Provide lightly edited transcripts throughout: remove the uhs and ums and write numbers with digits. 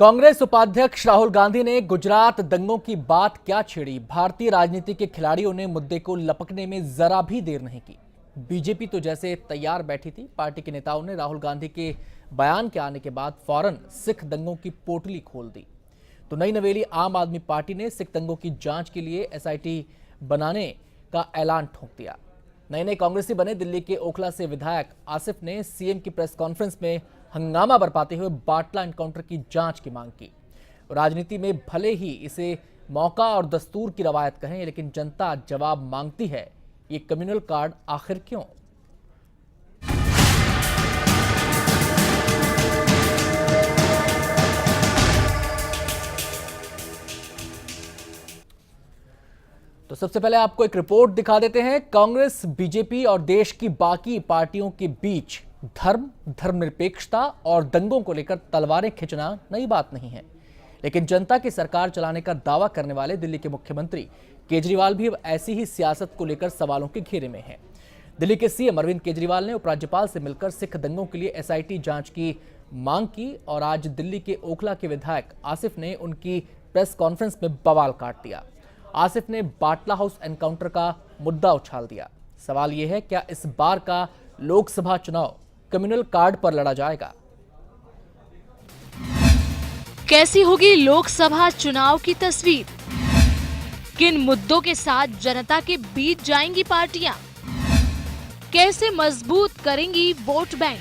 कांग्रेस उपाध्यक्ष राहुल गांधी ने गुजरात दंगों की बात क्या छेड़ी। भारतीय राजनीति के खिलाड़ियों ने मुद्दे को लपकने में जरा भी देर नहीं की। बीजेपी तो जैसे तैयार बैठी थी। पार्टी के नेताओं ने राहुल गांधी के बयान के आने के बाद फौरन सिख दंगों की पोटली खोल दी। तो नई नवेली आम आदमी पार्टी ने सिख दंगों की जांच के लिए एसआईटी बनाने का ऐलान ठोक दिया। नए नए कांग्रेसी बने दिल्ली के ओखला से विधायक आसिफ ने सीएम की प्रेस कॉन्फ्रेंस में हंगामा बरपाते हुए बाटला एनकाउंटर की जांच की मांग की। राजनीति में भले ही इसे मौका और दस्तूर की रवायत कहें, लेकिन जनता जवाब मांगती है, ये कम्युनल कार्ड आखिर क्यों? तो सबसे पहले आपको एक रिपोर्ट दिखा देते हैं। कांग्रेस, बीजेपी और देश की बाकी पार्टियों के बीच धर्म, धर्मनिरपेक्षता और दंगों को लेकर तलवारें खींचना नई बात नहीं है, लेकिन जनता की सरकार चलाने का दावा करने वाले दिल्ली के मुख्यमंत्री केजरीवाल भी अब ऐसी ही सियासत को लेकर सवालों के घेरे में हैं। दिल्ली के सीएम अरविंद केजरीवाल ने उपराज्यपाल से मिलकर सिख दंगों के लिए एसआईटी जांच की मांग की और आज दिल्ली के ओखला के विधायक आसिफ ने उनकी प्रेस कॉन्फ्रेंस में बवाल काट दिया। आसिफ ने बाटला हाउस एनकाउंटर का मुद्दा उछाल दिया। सवाल यह है, क्या इस बार का लोकसभा चुनाव कम्युनल कार्ड पर लड़ा जाएगा? कैसी होगी लोकसभा चुनाव की तस्वीर? किन मुद्दों के साथ जनता के बीच जाएंगी पार्टियां? कैसे मजबूत करेंगी वोट बैंक?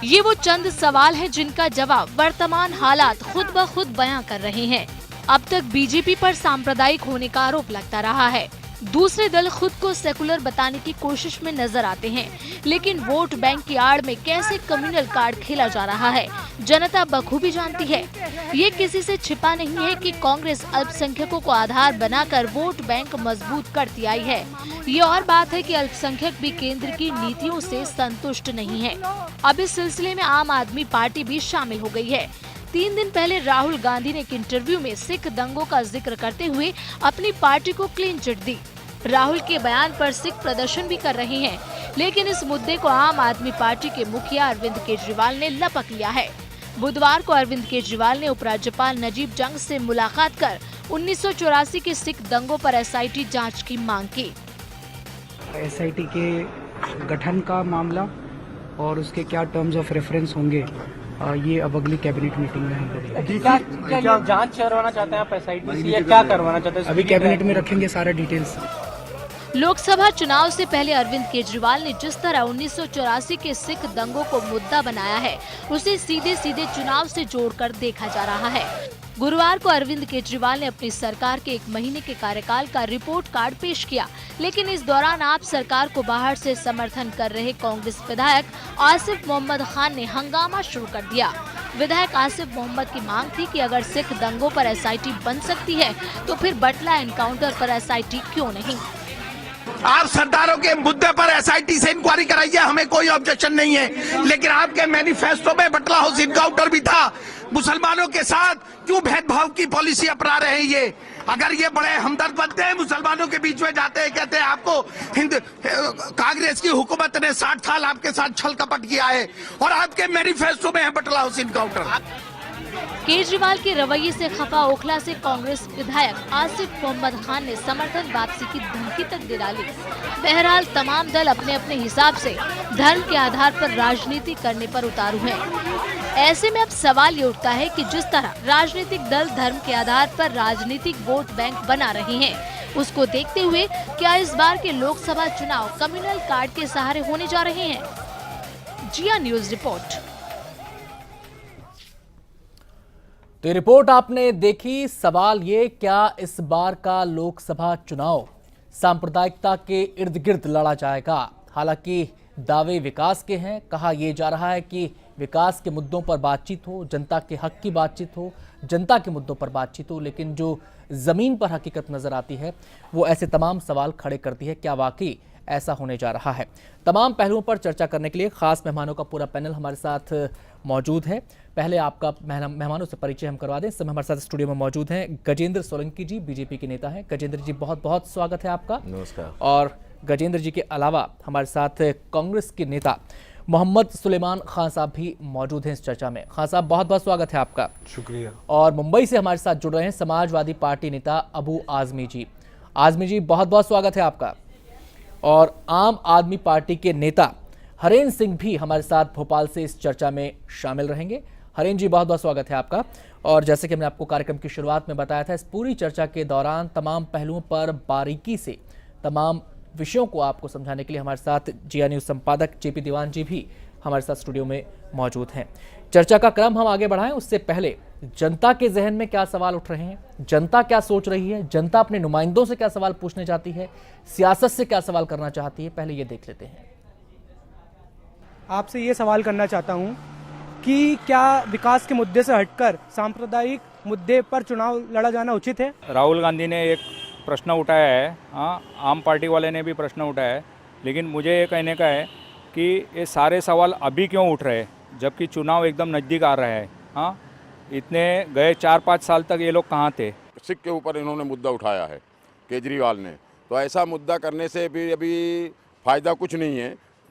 ये वो चंद सवाल हैं जिनका जवाब वर्तमान हालात खुद ब खुद बयां कर रहे हैं। अब तक बीजेपी पर सांप्रदायिक होने का आरोप लगता रहा है। दूसरे दल खुद को सेकुलर बताने की कोशिश में नजर आते हैं, लेकिन वोट बैंक की आड़ में कैसे कम्युनल कार्ड खेला जा रहा है, जनता बखूबी जानती है। ये किसी से छिपा नहीं है कि कांग्रेस अल्पसंख्यकों को आधार बनाकर वोट बैंक मजबूत करती आई है। ये और बात है कि अल्पसंख्यक भी केंद्र की नीतियों से संतुष्ट नहीं है। अब इस सिलसिले में आम आदमी पार्टी भी शामिल हो गई है। 3 दिन पहले राहुल गांधी ने एक इंटरव्यू में सिख दंगों का जिक्र करते हुए अपनी पार्टी को क्लीन चिट दी। राहुल के बयान पर सिख प्रदर्शन भी कर रहे हैं, लेकिन इस मुद्दे को आम आदमी पार्टी के मुखिया अरविंद केजरीवाल ने लपक लिया है। बुधवार को अरविंद केजरीवाल ने उपराज्यपाल नजीब जंग से मुलाकात कर 1984 के सिख दंगों पर एसआईटी जांच की मांग की। एसआईटी के गठन का मामला और उसके क्या टर्म्स ऑफ रेफरेंस होंगे, ये अब अगली कैबिनेट मीटिंग में हम लोग क्या जांच करवाना चाहते हैं आप एसआईटी से, या क्या करवाना चाहते हैं? अभी कैबिनेट में रखेंगे सारा डिटेल्स। लोकसभा चुनाव से पहले अरविंद केजरीवाल ने जिस तरह 1984 के सिख दंगों को मुद्दा बनाया है, उसे सीधे सीधे चुनाव से जोड़कर देखा जा रहा है। गुरुवार को अरविंद केजरीवाल ने अपनी सरकार के 1 महीने के कार्यकाल का रिपोर्ट कार्ड पेश किया, लेकिन इस दौरान आप सरकार को बाहर से समर्थन कर रहे कांग्रेस विधायक आसिफ मोहम्मद खान ने हंगामा शुरू कर दिया। विधायक आसिफ मोहम्मद की मांग थी कि अगर सिख दंगों पर एसआईटी बन सकती है, तो फिर बाटला एनकाउंटर पर एसआईटी क्यों नहीं? आप सरदारों के मुद्दे पर एसआईटी से इंक्वायरी कराइए, हमें कोई ऑब्जेक्शन नहीं है, लेकिन आपके मैनिफेस्टो में बाटला हाउस एनकाउंटर भी था। मुसलमानों के साथ क्यों भेदभाव की पॉलिसी अपना रहे हैं ये? अगर ये बड़े हमदर्द बनते हैं, मुसलमानों के बीच में जाते हैं, कहते हैं आपको कांग्रेस की हुकूमत ने 60 साल आपके साथ छल कपट किया है और आपके मैनिफेस्टो में है बाटला हाउस एनकाउंटर। केजरीवाल के रवैये से खफा ओखला से कांग्रेस विधायक आसिफ मोहम्मद खान ने समर्थन वापसी की धमकी तक दे डाली। बहरहाल तमाम दल अपने अपने हिसाब से धर्म के आधार पर राजनीति करने पर उतारू हैं। ऐसे में अब सवाल ये उठता है कि जिस तरह राजनीतिक दल धर्म के आधार पर राजनीतिक वोट बैंक बना रहे हैं, उसको देखते हुए क्या इस बार के लोकसभा चुनाव कम्युनल कार्ड के सहारे होने जा रहे हैं? जिया न्यूज रिपोर्ट। तो ये रिपोर्ट आपने देखी। सवाल ये, क्या इस बार का लोकसभा चुनाव सांप्रदायिकता के इर्द गिर्द लड़ा जाएगा? हालांकि दावे विकास के हैं। कहा यह जा रहा है कि विकास के मुद्दों पर बातचीत हो, जनता के हक की बातचीत हो, जनता के मुद्दों पर बातचीत हो, लेकिन जो जमीन पर हकीकत नजर आती है वो ऐसे तमाम सवाल खड़े करती है। क्या वाकई ऐसा होने जा रहा है? तमाम पहलुओं पर चर्चा करने के लिए खास मेहमानों का पूरा पैनल हमारे साथ मौजूद है। पहले आपका मेहमानों से परिचय हम करवा दें। इस समय हमारे साथ स्टूडियो में मौजूद हैं गजेंद्र सोलंकी जी, बीजेपी के नेता हैं। गजेंद्र जी, बहुत बहुत स्वागत है आपका। नमस्कार। और गजेंद्र जी के अलावा हमारे साथ कांग्रेस के नेता मोहम्मद सुलेमान खान साहब भी मौजूद हैं इस चर्चा में। खान साहब, बहुत बहुत स्वागत है आपका। शुक्रिया। और मुंबई से हमारे साथ जुड़ रहे हैं समाजवादी पार्टी नेता अबू आजमी जी। आजमी जी, बहुत बहुत स्वागत है आपका। और आम आदमी पार्टी के नेता हरेंद्र सिंह भी हमारे साथ भोपाल से इस चर्चा में शामिल रहेंगे। हरेंद्र जी, बहुत बहुत स्वागत है आपका। और जैसे कि हमने आपको कार्यक्रम की शुरुआत में बताया था, इस पूरी चर्चा के दौरान तमाम पहलुओं पर बारीकी से तमाम विषयों को आपको समझाने के लिए हमारे साथ जिया न्यूज़ संपादक जेपी दीवान जी भी हमारे साथ स्टूडियो में मौजूद हैं। चर्चा का क्रम हम आगे बढ़ाएं उससे पहले जनता के जहन में क्या सवाल उठ रहे हैं, जनता क्या सोच रही है, जनता अपने नुमाइंदों से क्या सवाल पूछने चाहती है, सियासत से क्या सवाल करना चाहती है, पहले ये देख लेते हैं। आपसे ये सवाल करना चाहता हूं कि क्या विकास के मुद्दे से हटकर सांप्रदायिक मुद्दे पर चुनाव लड़ा जाना उचित है? राहुल गांधी ने एक प्रश्न उठाया है, हाँ, आम पार्टी वाले ने भी प्रश्न उठाया है, लेकिन मुझे ये कहने का है कि ये सारे सवाल अभी क्यों उठ रहे हैं जबकि चुनाव एकदम नज़दीक आ रहा है। हाँ, इतने गए 4-5 साल तक ये लोग कहाँ थे? सिख के ऊपर इन्होंने मुद्दा उठाया है केजरीवाल ने, तो ऐसा मुद्दा करने से भी अभी फ़ायदा कुछ नहीं है,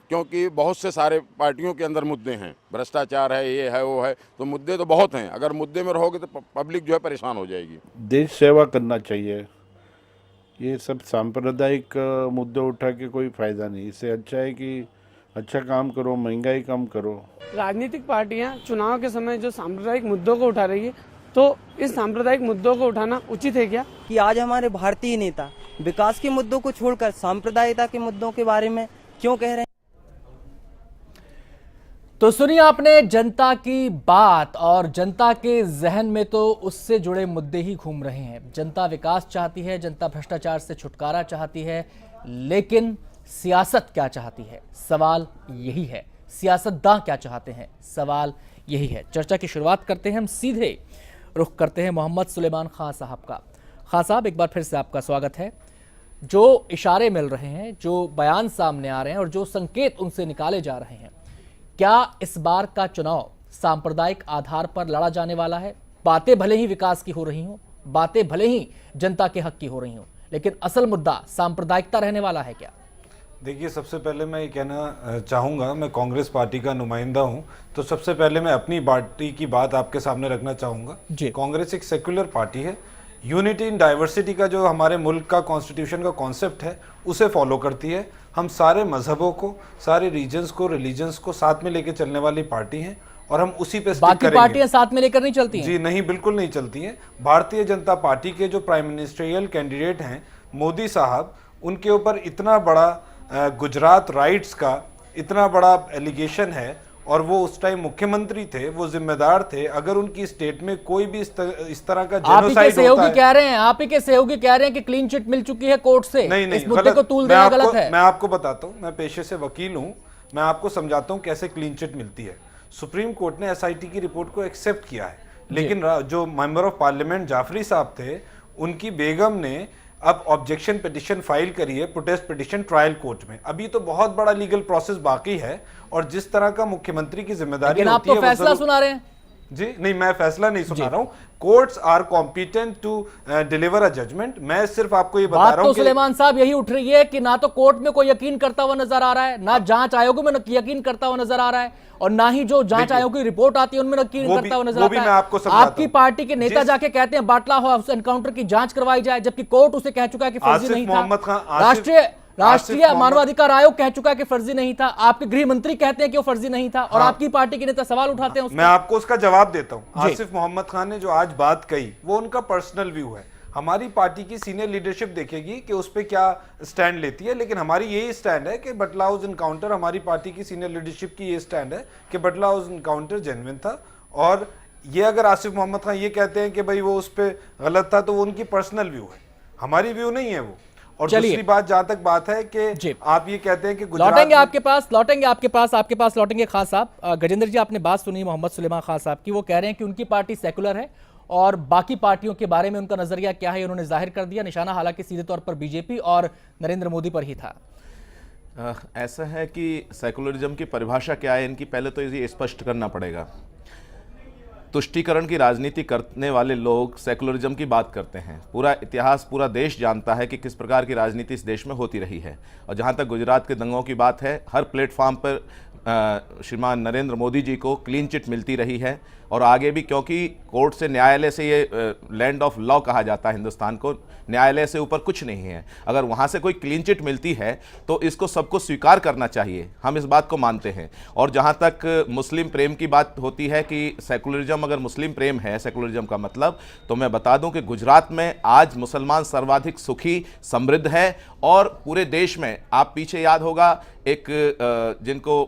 क्योंकि बहुत से सारे पार्टियों के अंदर मुद्दे हैं, भ्रष्टाचार है, ये है, वो है, तो मुद्दे तो बहुत हैं। अगर मुद्दे में रहोगे तो पब्लिक जो है परेशान हो जाएगी। देश सेवा करना चाहिए। ये सब सांप्रदायिक मुद्दे उठा के कोई फ़ायदा नहीं। इससे अच्छा है कि अच्छा काम करो, महंगाई कम करो। राजनीतिक पार्टियां चुनाव के समय जो सांप्रदायिक मुद्दों को उठा रही है, तो इस सांप्रदायिक मुद्दों को उठाना उचित है क्या? कि आज हमारे भारतीय नेता विकास के मुद्दों को छोड़कर सांप्रदायिकता के मुद्दों के बारे में क्यों कह रहे हैं? तो सुनिए आपने जनता की बात, और जनता के जहन में तो उससे जुड़े मुद्दे ही घूम रहे हैं। जनता विकास चाहती है, जनता भ्रष्टाचार से छुटकारा चाहती है, लेकिन सियासत क्या चाहती है, सवाल यही है। सियासतदां क्या चाहते हैं, सवाल यही है। चर्चा की शुरुआत करते हैं, हम सीधे रुख करते हैं मोहम्मद सुलेमान खान साहब का। खान साहब, एक बार फिर से आपका स्वागत है। जो इशारे मिल रहे हैं, जो बयान सामने आ रहे हैं और जो संकेत उनसे निकाले जा रहे हैं, क्या इस बार का चुनाव सांप्रदायिक आधार पर लड़ा जाने वाला है? बातें भले ही विकास की हो रही हों, बातें भले ही जनता के हक की हो रही हों, लेकिन असल मुद्दा सांप्रदायिकता रहने वाला है क्या? देखिए, सबसे पहले मैं ये कहना चाहूँगा, मैं कांग्रेस पार्टी का नुमाइंदा हूँ, तो सबसे पहले मैं अपनी पार्टी की बात आपके सामने रखना चाहूँगा। कांग्रेस एक सेक्युलर पार्टी है, यूनिटी इन डाइवर्सिटी का जो हमारे मुल्क का कॉन्स्टिट्यूशन का कॉन्सेप्ट है उसे फॉलो करती है। हम सारे मजहबों को, सारे रीजन्स को, रिलीजन्स को साथ में लेकर चलने वाली पार्टी हैं और हम उसी पे स्टिक करेंगे। बाकी पार्टियां साथ में लेकर नहीं चलती हैं? जी नहीं, बिल्कुल नहीं चलती हैं। भारतीय जनता पार्टी के जो प्राइम मिनिस्ट्रियल कैंडिडेट हैं मोदी साहब, उनके ऊपर इतना बड़ा गुजरात राइट्स का इतना बड़ा एलिगेशन है और वो उस टाइम मुख्यमंत्री थे, वो जिम्मेदार थे। अगर उनकी स्टेट में कोई भी इस तरह का जेनोसाइड होता है, कह रहे हैं आप ही के सहयोगी कह रहे हैं कि क्लीन चिट मिल चुकी है कोर्ट से, नहीं, इस मुद्दे को तूल देना गलत है। मैं आपको बताता हूं, मैं पेशे से वकील हूं, मैं आपको समझाता हूं कैसे क्लीन चिट मिलती है। सुप्रीम कोर्ट ने एसआईटी की रिपोर्ट को एक्सेप्ट किया है, लेकिन जो मेंबर ऑफ पार्लियामेंट जाफरी साहब थे, उनकी बेगम ने अब ऑब्जेक्शन पिटिशन फाइल करी है, प्रोटेस्ट पिटिशन ट्रायल कोर्ट में। अभी तो बहुत बड़ा लीगल प्रोसेस बाकी है और जिस तरह का मुख्यमंत्री की जिम्मेदारी होती है, आप तो फैसला सुना रहे हैं। जी नहीं, मैं फैसला नहीं सुना रहा हूं। Courts are competent to deliver a judgment. मैं सिर्फ आपको ये बता रहा हूं कि सुलेमान साहब यही उठ रही है कि ना तो कोर्ट में कोई यकीन करता हुआ नजर आ रहा है, ना जांच आयोग में यकीन करता हुआ नजर आ रहा है, और ना ही जो जांच आयोग की रिपोर्ट आती है उनमें यकीन करता हुआ नजर आता है। आपकी पार्टी के नेता जाके कहते हैं बाटला हाउस एनकाउंटर की जांच करवाई जाए, जबकि कोर्ट उसे कह चुका है कि फर्जी नहीं था। राष्ट्रीय मानवाधिकार आयोग कह चुका है कि फर्जी नहीं था। आपके गृह मंत्री कहते हैं कि वो फर्जी नहीं था, और आपकी पार्टी के नेता सवाल उठाते हैं। मैं आपको उसका जवाब देता हूं। आसिफ मोहम्मद खान ने जो आज बात कही वो उनका पर्सनल व्यू है। हमारी पार्टी की सीनियर लीडरशिप देखेगी कि उस पर क्या स्टैंड लेती है, लेकिन हमारी यही स्टैंड है कि बटला हाउस इनकाउंटर, हमारी पार्टी की सीनियर लीडरशिप की ये स्टैंड है कि बटला हाउस इनकाउंटर जेन्युइन था। और ये अगर आसिफ मोहम्मद खान ये कहते हैं कि भाई वो उस पर गलत था, तो वो उनकी पर्सनल व्यू है, हमारी व्यू नहीं है वो। और दूसरी बात, जहां तक बात है कि आप ये कहते हैं कि लौटेंगे आपके पास लौटेंगे खान साहब। गजेंद्र जी, आपने बात सुनी मोहम्मद सुलेमान खान साहब की, वो कह रहे हैं कि उनकी पार्टी सेकुलर है और बाकी पार्टियों के बारे में उनका नजरिया क्या है उन्होंने जाहिर कर दिया। निशाना हालांकि सीधे तौर पर बीजेपी और नरेंद्र मोदी पर ही था। ऐसा है कि सेकुलरिज्म की परिभाषा क्या है इनकी, पहले तो ये स्पष्ट करना पड़ेगा। तुष्टीकरण की राजनीति करने वाले लोग सेकुलरिज्म की बात करते हैं। पूरा इतिहास, पूरा देश जानता है कि किस प्रकार की राजनीति इस देश में होती रही है। और जहाँ तक गुजरात के दंगों की बात है, हर प्लेटफॉर्म पर श्रीमान नरेंद्र मोदी जी को क्लीन चिट मिलती रही है और आगे भी, क्योंकि कोर्ट से, न्यायालय से, ये लैंड ऑफ लॉ कहा जाता है हिंदुस्तान को, न्यायालय से ऊपर कुछ नहीं है। अगर वहाँ से कोई क्लीन चिट मिलती है तो इसको सबको स्वीकार करना चाहिए, हम इस बात को मानते हैं। और जहाँ तक मुस्लिम प्रेम की बात होती है कि सेकुलरिज्म अगर मुस्लिम प्रेम है, सेकुलरिज्म का मतलब, तो मैं बता दूं कि गुजरात में आज मुसलमान सर्वाधिक सुखी, समृद्ध है। और पूरे देश में, आप पीछे याद होगा एक जिनको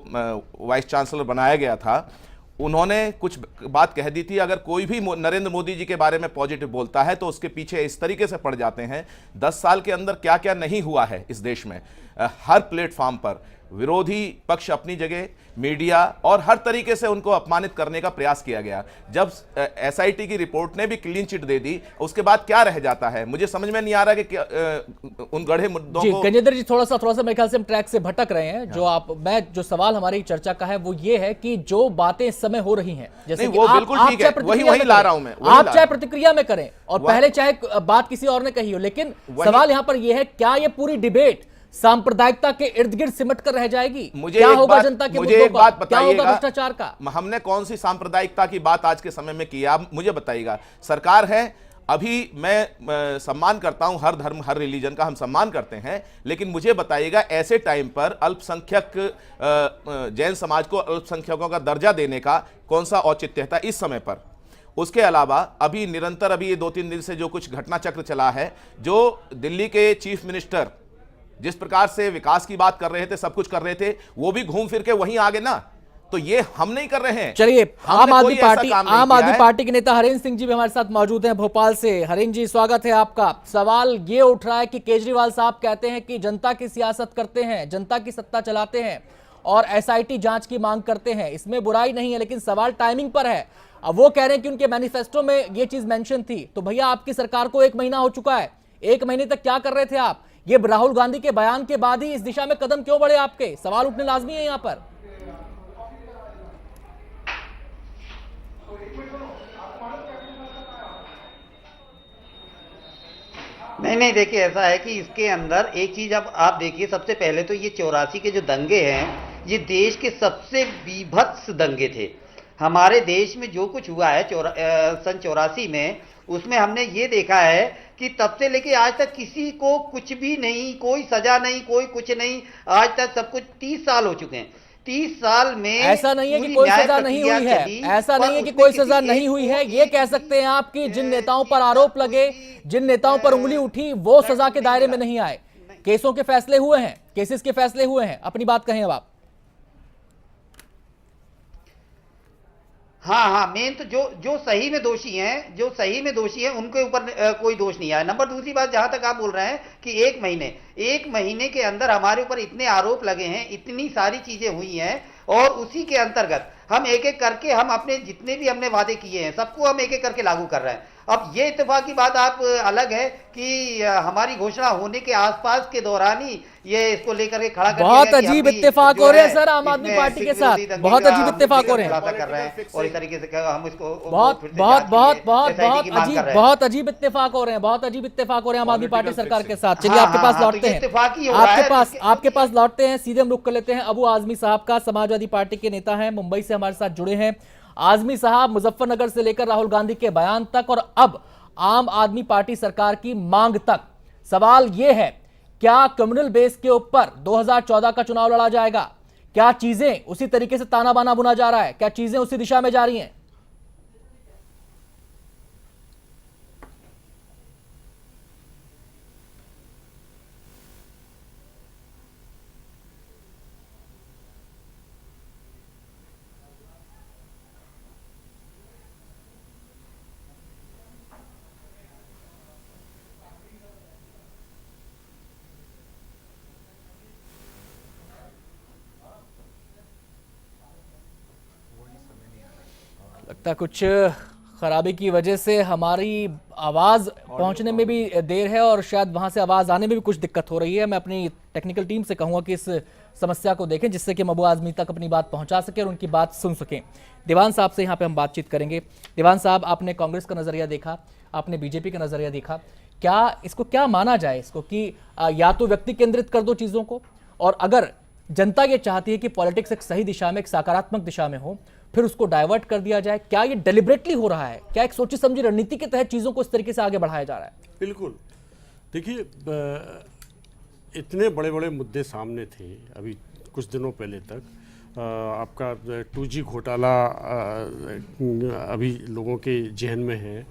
वाइस चांसलर बनाया गया था, उन्होंने कुछ बात कह दी थी, अगर कोई भी नरेंद्र मोदी जी के बारे में पॉजिटिव बोलता है तो उसके पीछे इस तरीके से पड़ जाते हैं। 10 साल के अंदर क्या क्या नहीं हुआ है इस देश में। हर प्लेटफॉर्म पर विरोधी पक्ष अपनी जगह, मीडिया और हर तरीके से उनको अपमानित करने का प्रयास किया गया। जब एसआईटी की रिपोर्ट ने भी क्लीन चिट दे दी, उसके बाद क्या रह जाता है, मुझे समझ में नहीं आ रहा कि उन गढ़े मुद्दों को। गजेंद्र जी, थोड़ा सा मेरे ख्याल से हम ट्रैक से भटक रहे हैं। जो सवाल हमारी चर्चा का है वो ये है कि जो बातें इस समय हो रही हैं, जैसे वो बिल्कुल ठीक है, वही ला रहा हूं मैं, आप चाहे प्रतिक्रिया में करें और पहले चाहे बात किसी और ने कही हो, लेकिन सवाल यहां पर यह है, क्या ये पूरी डिबेट सांप्रदायिकता के इर्द गिर्द सिमट कर रह जाएगी? क्या होगा जनता के मुद्दों का? क्या होगा भ्रष्टाचार का? हमने कौन सी सांप्रदायिकता की बात आज के समय में की? आप मुझे बताइएगा। सरकार है, अभी मैं सम्मान करता हूं हर धर्म, हर रिलीजन का हम सम्मान करते हैं, लेकिन मुझे बताइएगा ऐसे टाइम पर अल्पसंख्यक जैन समाज को अल्पसंख्यकों का दर्जा देने का कौन सा औचित्य था इस समय पर? उसके अलावा अभी निरंतर, अभी ये 2-3 दिन से जो कुछ घटना चक्र चला है, जो दिल्ली के चीफ मिनिस्टर जिस प्रकार से विकास की बात कर रहे थे, सब कुछ कर रहे थे, वो भी घूम फिर के वहीं आ गए ना। तो ये हम नहीं कर रहे हैं। चलिए, आम आदमी पार्टी के नेता हरेंद्र सिंह जी भी हमारे साथ मौजूद हैं भोपाल से। हरेंद्र जी, स्वागत है आपका। सवाल ये उठ रहा है कि केजरीवाल साहब कहते हैं कि जनता की सियासत करते हैं, जनता की सत्ता चलाते हैं और एसआईटी जांच की मांग करते हैं। इसमें बुराई नहीं है, लेकिन सवाल टाइमिंग पर है। अब वो कह रहे हैं कि उनके मैनिफेस्टो में ये चीज मेंशन थी। तो भैया, आपकी सरकार को 1 महीना हो चुका है, 1 महीने तक क्या कर रहे थे आप? ये राहुल गांधी के बयान के बाद ही इस दिशा में कदम क्यों बढ़े आपके? सवाल उठने लाजमी है यहां पर। नहीं, देखिए, ऐसा है कि इसके अंदर एक चीज अब आप देखिए, सबसे पहले तो ये 84 के जो दंगे हैं, ये देश के सबसे बीभत्स दंगे थे। हमारे देश में जो कुछ हुआ है सन 84 में, उसमें हमने ये देखा है कि तब से लेके आज तक किसी को कुछ भी नहीं, कोई सजा नहीं, कोई कुछ नहीं, आज तक सब कुछ 30 साल हो चुके हैं। 30 साल में ऐसा नहीं है कि कोई सजा नहीं हुई है, ऐसा नहीं है कि कोई सजा नहीं हुई है। ये कह सकते हैं आप कि जिन नेताओं पर आरोप लगे, जिन नेताओं पर उंगली उठी, वो सजा के दायरे में नहीं आए। केसों के फैसले हुए हैं, केसेस के फैसले हुए हैं। अपनी बात कहें अब आप। हाँ, मेन तो जो सही में दोषी हैं, उनके ऊपर कोई दोष नहीं आया। नंबर दूसरी बात, जहां तक आप बोल रहे हैं कि 1 महीने के अंदर हमारे ऊपर इतने आरोप लगे हैं, इतनी सारी चीजें हुई हैं, और उसी के अंतर्गत हम एक एक करके, हम अपने जितने भी हमने वादे किए हैं, सबको हम एक एक करके लागू कर रहे हैं। अब ये इत्तेफाक की बात आप अलग है कि हमारी घोषणा होने के आसपास के दौरान ही ये इसको लेकर के खड़ा कर दिया। बहुत अजीब इत्तेफाक हो रहे हैं सर आम आदमी पार्टी के साथ, बहुत अजीब इत्तेफाक हो रहे हैं कर रहे हैं, और इस तरीके से हम इसको बहुत अजीब इत्तेफाक हो रहे हैं, बहुत अजीब इत्तेफाक हो रहे हैं आम आदमी पार्टी सरकार के साथ। चलिए, आपके पास लौटते हैं, आपके पास लौटते हैं, सीधे हम रुख कर लेते हैं अबू आजमी साहब का। समाजवादी पार्टी के नेता हैं, मुंबई से हमारे साथ जुड़े हैं। आजमी साहब, मुजफ्फरनगर से लेकर राहुल गांधी के बयान तक और अब आम आदमी पार्टी सरकार की मांग तक, सवाल यह है, क्या कम्युनल बेस के ऊपर 2014 का चुनाव लड़ा जाएगा? क्या चीजें उसी तरीके से ताना बाना बुना जा रहा है? क्या चीजें उसी दिशा में जा रही हैं? लगता कुछ खराबी की वजह से हमारी आवाज पहुंचने में भी देर है और शायद वहां से आवाज आने में भी कुछ दिक्कत हो रही है। मैं अपनी टेक्निकल टीम से कहूंगा कि इस समस्या को देखें जिससे कि हम अबू आजमी तक अपनी बात पहुंचा सके और उनकी बात सुन सकें। दीवान साहब से यहाँ पे हम बातचीत करेंगे। दीवान साहब, आपने कांग्रेस का नजरिया देखा, आपने बीजेपी का नजरिया देखा, इसको क्या माना जाए इसको कि या तो व्यक्ति केंद्रित कर दो चीजों को, और अगर जनता ये चाहती है कि पॉलिटिक्स एक सही दिशा में, एक सकारात्मक दिशा में हो, फिर उसको डाइवर्ट कर दिया जाए? क्या ये डेलिबरेटली हो रहा है? क्या एक सोची समझी रणनीति के तहत चीजों को इस तरीके से आगे बढ़ाया जा रहा है? बिल्कुल। देखिए, इतने बड़े बड़े मुद्दे सामने थे अभी कुछ दिनों पहले तक। आपका 2G घोटाला अभी लोगों के जहन में है,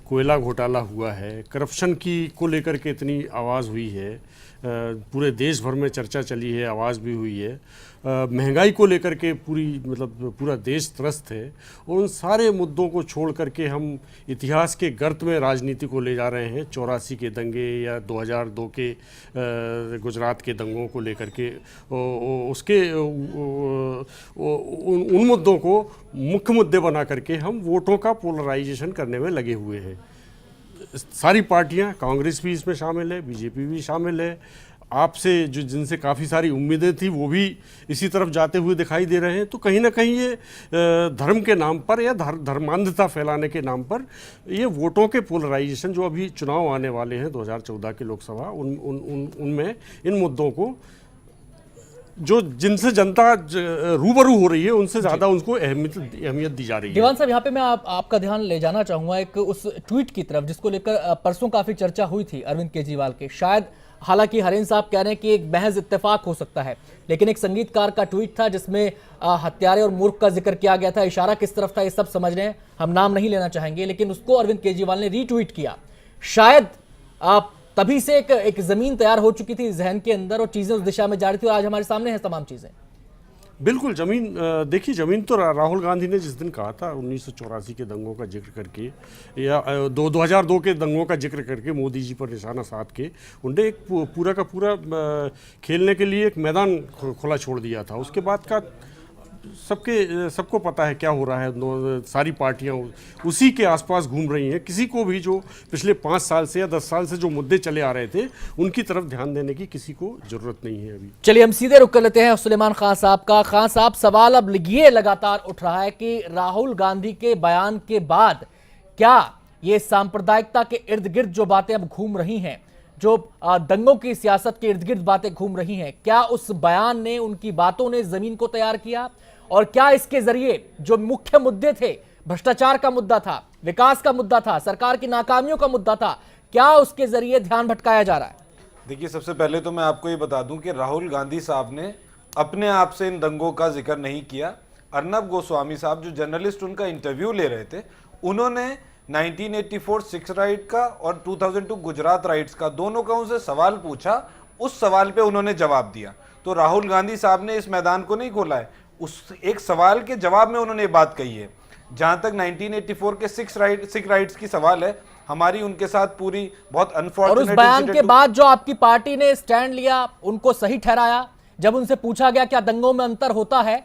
कोयला घोटाला हुआ है, करप्शन को लेकर के इतनी आवाज़ हुई है, पूरे देश भर में चर्चा चली है, आवाज़ भी हुई है, महंगाई को लेकर के पूरा देश त्रस्त है। और उन सारे मुद्दों को छोड़ करके हम इतिहास के गर्त में राजनीति को ले जा रहे हैं। 84 के दंगे या 2002 के गुजरात के दंगों को लेकर के उन मुद्दों को मुख्य मुद्दे बना करके हम वोटों का पोलराइजेशन करने में लगे हुए हैं। सारी पार्टियां, कांग्रेस भी इसमें शामिल है, बीजेपी भी शामिल है, आपसे जिनसे काफ़ी सारी उम्मीदें थी वो भी इसी तरफ जाते हुए दिखाई दे रहे हैं। तो कहीं ना कहीं ये धर्म के नाम पर या धर्मांधता फैलाने के नाम पर ये वोटों के पोलराइजेशन, जो अभी चुनाव आने वाले हैं 2014 के लोकसभा, उनमें इन मुद्दों को जिनसे जनता रूबरू हो रही है उनसे ज़्यादा उनको अहमियत दी जा रही है। दीवान साहब, यहाँ पे मैं आपका ध्यान ले जाना चाहूँगा एक उस ट्वीट की तरफ जिसको लेकर परसों काफ़ी चर्चा हुई थी अरविंद केजरीवाल के। शायद हालांकि हरेंद्र साहब कह रहे हैं कि एक महज इत्तेफाक हो सकता है, लेकिन एक संगीतकार का ट्वीट था जिसमें हत्यारे और मूर्ख का जिक्र किया गया था। इशारा किस तरफ था ये सब समझ रहे हैं, हम नाम नहीं लेना चाहेंगे, लेकिन उसको अरविंद केजरीवाल ने रीट्वीट किया। शायद आप तभी से एक जमीन तैयार हो चुकी थी जहन के अंदर और चीजें उस दिशा में जा रही थी, और आज हमारे सामने है तमाम चीजें। बिल्कुल, देखिए, जमीन तो राहुल गांधी ने जिस दिन कहा था 1984 के दंगों का जिक्र करके या 2002 के दंगों का जिक्र करके मोदी जी पर निशाना साध के उन्होंने एक पूरा का पूरा खेलने के लिए एक मैदान खुला छोड़ दिया था। उसके बाद का सबको पता है क्या हो रहा है। सारी पार्टियां उसी के आसपास घूम रही हैं। किसी को भी जो पिछले 5 साल से या 10 साल से जो मुद्दे चले आ रहे थे उनकी तरफ ध्यान देने की किसी को जरूरत नहीं है अभी। चलिए हम सीधे रुक कर लेते हैं सुलेमान खान साहब का। खान साहब, सवाल अब ये लगातार उठ रहा है कि राहुल गांधी के बयान के बाद क्या ये सांप्रदायिकता के इर्द गिर्द जो बातें अब घूम रही हैं, जो दंगों की सियासत के इर्द गिर्द बातें घूम रही हैं, क्या उस बयान ने, उनकी बातों ने जमीन को तैयार किया? और क्या इसके जरिए जो मुख्य मुद्दे थे, भ्रष्टाचार का मुद्दा था, विकास का मुद्दा था, सरकार की नाकामियों का मुद्दा था, क्या उसके जरिए ध्यान भटकाया जा रहा है? देखिए, सबसे पहले तो मैं आपको ये बता दूं कि राहुल गांधी साहब ने अपने आप से इन दंगों का जिक्र नहीं किया। अर्नब गोस्वामी साहब, जो जर्नलिस्ट उनका इंटरव्यू ले रहे थे, उन्होंने 1984 सिक्स राइट का और 2002 गुजरात राइट्स का, दोनों का उनसे सवाल पूछा। उस सवाल पे उन्होंने जवाब दिया। तो राहुल गांधी साहब ने इस मैदान को नहीं खोला है, उस एक सवाल के जवाब में उन्होंने ये बात कही है। जहां तक 1984 के सिक्स राइट्स की सवाल है, हमारी उनके साथ पूरी बहुत अनफॉर्चुनेट। और उस बयान के बाद जो आपकी पार्टी ने स्टैंड लिया, उनको सही ठहराया। जब उनसे पूछा गया क्या दंगों में अंतर होता है,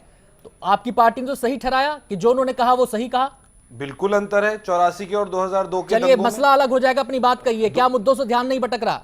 तो आपकी पार्टी ने तो सही ठहराया कि जो उन्होंने कहा वो सही कहा। बिल्कुल अंतर है 84 के और 2002 के। चलिए, मसला अलग हो जाएगा, अपनी बात कहिए, क्या मुद्दों से ध्यान नहीं भटक रहा?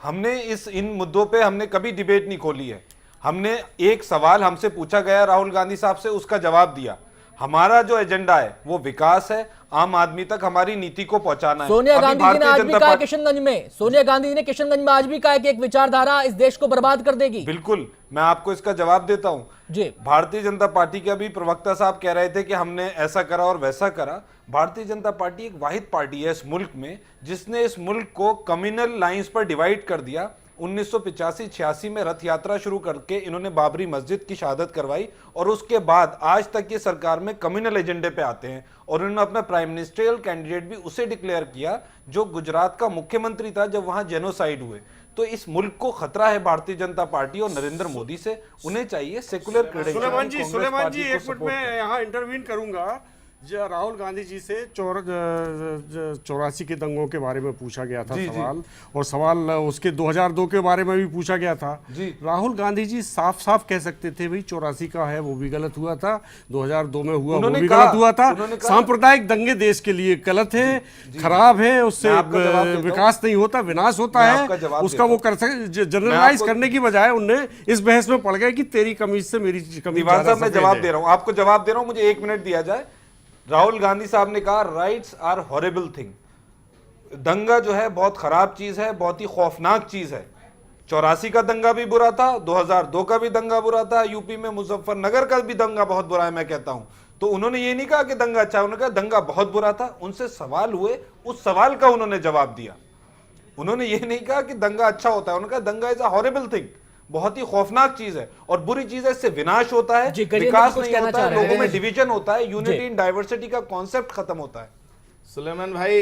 हमने इन मुद्दों पे हमने कभी डिबेट नहीं खोली है। हमने एक सवाल हमसे पूछा गया राहुल गांधी साहब से, उसका जवाब दिया। हमारा जो एजेंडा है वो विकास है, आम आदमी तक हमारी नीति को पहुंचाना है। सोनिया गांधी जी ने आज भी कहा किशनगंज में, सोनिया गांधी जी ने किशनगंज में आज भी कहा कि एक विचारधारा इस देश को बर्बाद कर देगी। बिल्कुल, मैं आपको इसका जवाब देता हूं जी। भारतीय जनता पार्टी के अभी प्रवक्ता साहब कह रहे थे कि हमने ऐसा करा और वैसा करा। भारतीय जनता पार्टी एक वाहिद पार्टी है इस मुल्क में जिसने इस मुल्क को कम्युनल लाइंस पर डिवाइड कर दिया। 1985-86 में रथ यात्रा शुरू करके इन्होंने बाबरी मस्जिद की शहादत करवाई, और उसके बाद आज तक ये सरकार में कम्युनल एजेंडे पे आते हैं। और उन्होंने अपना प्राइम मिनिस्ट्रियल कैंडिडेट भी उसे डिक्लेयर किया जो गुजरात का मुख्यमंत्री था जब वहां जेनोसाइड हुए। तो इस मुल्क को खतरा है भारतीय जनता पार्टी और नरेंद्र मोदी से। उन्हें चाहिए सेकुलर क्रेडेंशियल। सुलेमान जी, एक मिनट में यहाँ इंटरवीन करूंगा राहुल गांधी जी से 84 के दंगों के बारे में पूछा गया था सवाल, और सवाल उसके 2002 के बारे में भी पूछा गया था। राहुल गांधी जी साफ साफ कह सकते थे भाई 84 का है वो भी गलत हुआ था, 2002 में हुआ वो भी गलत हुआ था। सांप्रदायिक दंगे देश के लिए गलत है, खराब है, उससे विकास नहीं होता, विनाश होता है। उसका वो जनरलाइज करने की बजाय उनने इस बहस में पड़ गए कि तेरी कमीज से मेरी कमीज। मैं जवाब दे रहा हूं, आपको जवाब दे रहा हूं, मुझे 1 मिनट दिया जाए। राहुल गांधी साहब ने कहा राइट्स आर हॉरेबल थिंग, दंगा जो है बहुत खराब चीज है, बहुत ही खौफनाक चीज है। 84 का दंगा भी बुरा था, 2002 का भी दंगा बुरा था, यूपी में मुजफ्फरनगर का भी दंगा बहुत बुरा है, मैं कहता हूं। तो उन्होंने ये नहीं कहा कि दंगा अच्छा, उन्होंने कहा दंगा बहुत बुरा था। उनसे सवाल हुए, उस सवाल का उन्होंने जवाब दिया। उन्होंने ये नहीं कहा कि दंगा अच्छा होता है, उन्होंने कहा दंगा इज अ हॉरेबल थिंग, बहुत ही खौफनाक चीज है और बुरी चीज है, इससे विनाश होता है, विकास नहीं होता है, लोगों में डिवीजन होता है, यूनिटी इन डाइवर्सिटी का कॉन्सेप्ट खत्म होता है। सुलेमान भाई,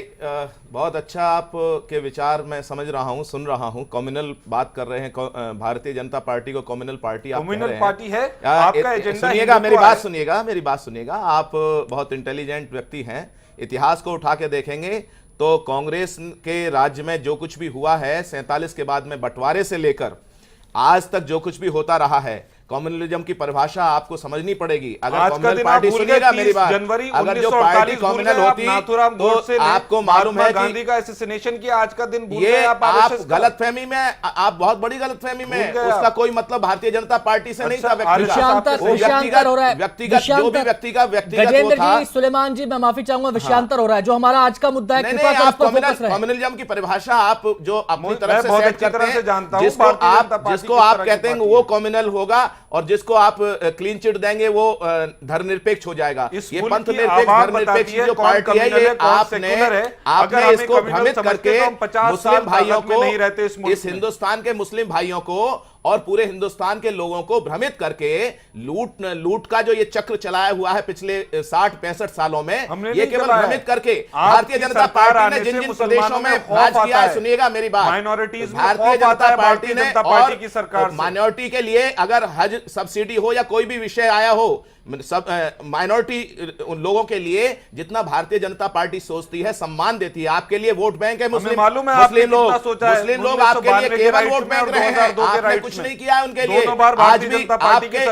बहुत अच्छा आप के विचार मैं समझ रहा हूं, सुन रहा हूं। कम्युनल बात कर रहे हैं, भारतीय जनता पार्टी को कम्युनल पार्टी आप कह रहे हैं। पार्टी है, आपका एजेंडा सुनिएगा, मेरी बात सुनिएगा। आप बहुत इंटेलिजेंट व्यक्ति हैं, इतिहास को उठा के देखेंगे तो कांग्रेस के राज्य में जो कुछ भी हुआ है 47 के बाद में बंटवारे से लेकर आज तक जो कुछ भी होता रहा है, कम्युनलिज्म की परिभाषा आपको समझनी पड़ेगी। अगर कम्युनल पार्टी, सुनिएगा मेरी बात, अगर जो पार्टी कम्युनल होती तो आपको मालूम है गांधी का असैसिनेशन किया, आज का दिन ये आप गलतफहमी में, आप बहुत बड़ी गलतफहमी में, उसका कोई मतलब भारतीय जनता पार्टी से नहीं था। व्यक्तिगत जो भी व्यक्तिगत सुलेमान जी, मैं माफी चाहूंगा, विषयांतर हो रहा है। जो हमारा आज का मुद्दा है, कम्युनलिज्म की परिभाषा आप जो अपनी तरफ से सेट करते हैं, जिसको आप कहते हैं वो कम्युनल होगा, और जिसको आप क्लीन चिट देंगे वो धर्मनिरपेक्ष हो जाएगा। ये पंथ निरपेक्ष धर्मनिरपेक्ष जो पार्टी है, ये आपने इसको भ्रमित करके मुस्लिम भाइयों को, इस हिंदुस्तान के मुस्लिम भाइयों को और पूरे हिंदुस्तान के लोगों को भ्रमित करके लूट का जो ये चक्र चलाया हुआ है पिछले 60-65 सालों में, ये केवल भ्रमित करके भारतीय जनता पार्टी ने जिन जिन प्रदेशों में राज किया है, सुनिएगा मेरी बात, भारतीय जनता पार्टी ने, और माइनॉरिटी के लिए अगर हज सब्सिडी हो या कोई भी विषय आया हो, सब माइनॉरिटी लोगों के लिए जितना भारतीय जनता पार्टी सोचती है, सम्मान देती है, आपके लिए वोट बैंक है मुस्लिम लोग आपके लिए केवल वोट बैंक रहे हैं, आपने कुछ नहीं किया है उनके लिए। आज भी आपके पार्टी के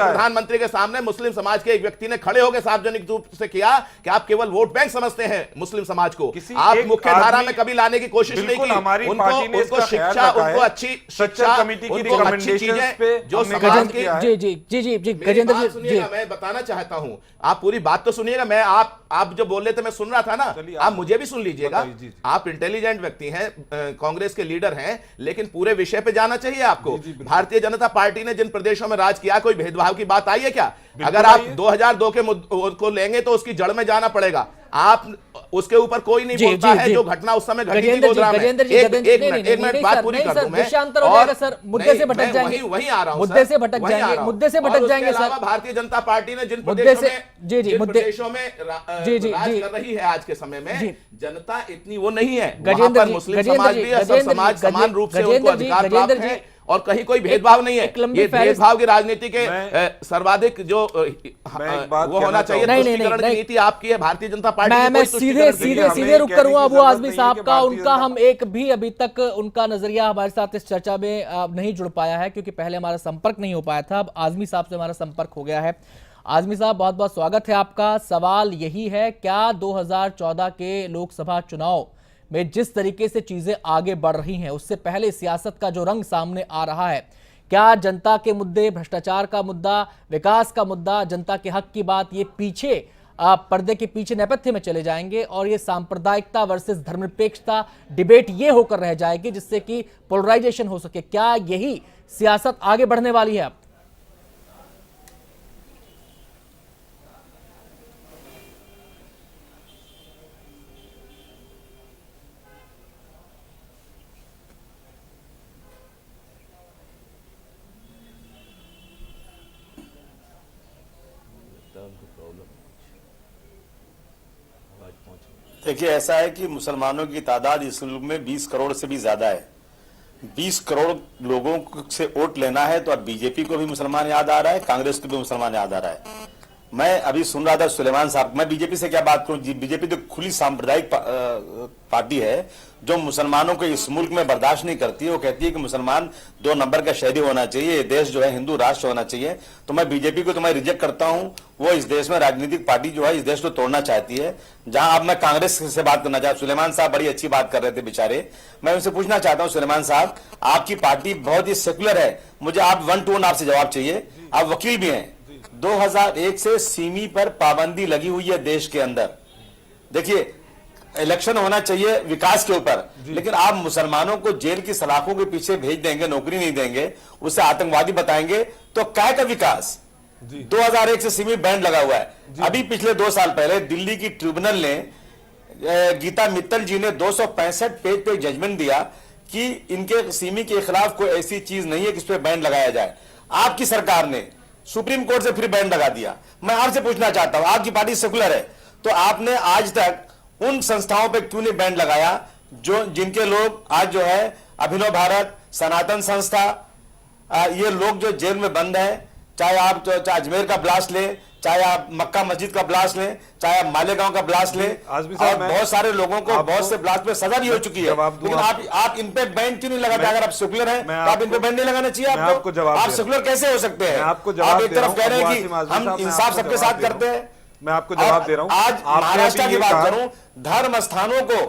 प्रधानमंत्री के सामने मुस्लिम समाज के एक व्यक्ति ने खड़े होकर सार्वजनिक रूप से किया कि आप केवल वोट बैंक समझते हैं मुस्लिम समाज को, आप मुख्य धारा में कभी लाने की कोशिश नहीं की। उनको शिक्षा, उनको अच्छी शिक्षा, उनको अच्छी चीजें जो समाज के, जी गजेंद्र जी, सुनिएगा, मैं बताना चाहता हूं, आप पूरी बात तो सुनिएगा। मैं आप जो बोल रहे थे मैं सुन रहा था ना, आप मुझे भी सुन लीजिएगा। आप इंटेलिजेंट व्यक्ति हैं, कांग्रेस के लीडर हैं, लेकिन पूरे विषय पे जाना चाहिए आपको। भारतीय जनता पार्टी ने जिन प्रदेशों में राज किया, कोई भेदभाव की बात आई है क्या? अगर आप 2002 के मुद्दे को लेंगे तो उसकी जड़ में जाना पड़ेगा। आप उसके ऊपर कोई नहीं बोलता है जो घटना उस समय घटी थी गोधरा में। एक मिनट बात पूरी कर दूं मैं, और सर मुद्दे से भटक जाएंगे, वहीं आ रहा हूं, मुद्दे से भटक जाएंगे सर। भारतीय जनता पार्टी ने जिन प्रदेशों में राज कर रही है आज के समय में, जनता इतनी वो नहीं है, वहां पर मुस्लिम समाज भी है, सब समाज समान रूप से उनको अधिकार प्राप्त है और कहीं कोई भेदभाव नहीं है। ये भेदभाव की राजनीति के सर्वाधिक जो वो होना चाहिए, तुष्टीकरण की नीति आपकी है भारतीय जनता पार्टी। मैं सीधे रुक करूंगा अबू आजमी साहब का, उनका हम एक भी अभी तक उनका नजरिया हमारे साथ इस चर्चा में नहीं जुड़ पाया है, क्योंकि पहले हमारा संपर्क नहीं हो पाया था। अब आजमी साहब से हमारा संपर्क हो गया है। आजमी साहब, बहुत बहुत स्वागत है आपका। सवाल यही है, क्या 2014 के लोकसभा चुनाव में जिस तरीके से चीजें आगे बढ़ रही हैं, उससे पहले सियासत का जो रंग सामने आ रहा है, क्या जनता के मुद्दे, भ्रष्टाचार का मुद्दा, विकास का मुद्दा, जनता के हक की बात, ये पीछे पर्दे के पीछे नेपथ्य में चले जाएंगे और ये सांप्रदायिकता वर्सेस धर्मनिरपेक्षता डिबेट ये होकर रह जाएगी जिससे कि पोलराइजेशन हो सके? क्या यही सियासत आगे बढ़ने वाली है अब? देखिए, ऐसा है कि मुसलमानों की तादाद इस मुल्क में 20 करोड़ से भी ज्यादा है 20 करोड़ लोगों से वोट लेना है तो अब बीजेपी को भी मुसलमान याद आ रहा है, कांग्रेस को भी मुसलमान याद आ रहा है। मैं अभी सुन रहा था सुलेमान साहब, मैं बीजेपी से क्या बात करूं, बीजेपी तो खुली सांप्रदायिक पार्टी है जो मुसलमानों को इस मुल्क में बर्दाश्त नहीं करती है। वो कहती है कि मुसलमान 2 नंबर का शहरी होना चाहिए, ये देश जो है हिंदू राष्ट्र होना चाहिए। तो मैं बीजेपी को तो मैं रिजेक्ट करता हूं। वो इस देश में राजनीतिक पार्टी जो है इस देश को तोड़ना चाहती है। जहां अब मैं कांग्रेस से बात करना चाहता हूं, सुलेमान साहब बड़ी अच्छी बात कर रहे थे बेचारे, मैं उनसे पूछना चाहता हूं सुलेमान साहब, आपकी पार्टी बहुत ही सेकुलर है, मुझे आप 1 to 1 आपसे जवाब चाहिए, आप वकील भी हैं। 2001 से सिमी पर पाबंदी लगी हुई है देश के अंदर। देखिए इलेक्शन होना चाहिए विकास के ऊपर, लेकिन आप मुसलमानों को जेल की सलाखों के पीछे भेज देंगे, नौकरी नहीं देंगे, उसे आतंकवादी बताएंगे, तो क्या का विकास। 2001 से सिमी बैंड लगा हुआ है। अभी पिछले 2 साल पहले दिल्ली की ट्रिब्यूनल ने गीता मित्तल जी ने 265 पेज पे जजमेंट दिया कि इनके सिमी के खिलाफ कोई ऐसी चीज नहीं है कि इस पे बैंड लगाया जाए। आपकी सरकार ने सुप्रीम कोर्ट से फिर बैंड लगा दिया। मैं आपसे पूछना चाहता हूं, आपकी पार्टी सेकुलर है, तो आपने आज तक उन संस्थाओं पे क्यों नहीं बैंड लगाया जो जिनके लोग आज जो है अभिनव भारत, सनातन संस्था, ये लोग जो जेल में बंद है, चाहे आप चाहे अजमेर का ब्लास्ट ले, चाहे आप मक्का मस्जिद का ब्लास्ट लें, चाहे आप मालेगांव का ब्लास्ट लें, और बहुत सारे लोगों को बहुत से ब्लास्ट पे सजा भी हो चुकी है, लेकिन आप इन पे बैंड क्यों नहीं लगाते? अगर आप सेकुलर हैं तो आप इन पे बैंड नहीं लगाना चाहिए आपको। आप सेकुलर कैसे हो सकते हैं? आप एक तरफ कह रहे हैं कि हम इंसाफ सबके साथ करते हैं, मैं आपको जवाब दे रहा हूं। आज महाराष्ट्र की बात करूं, धर्म स्थानों को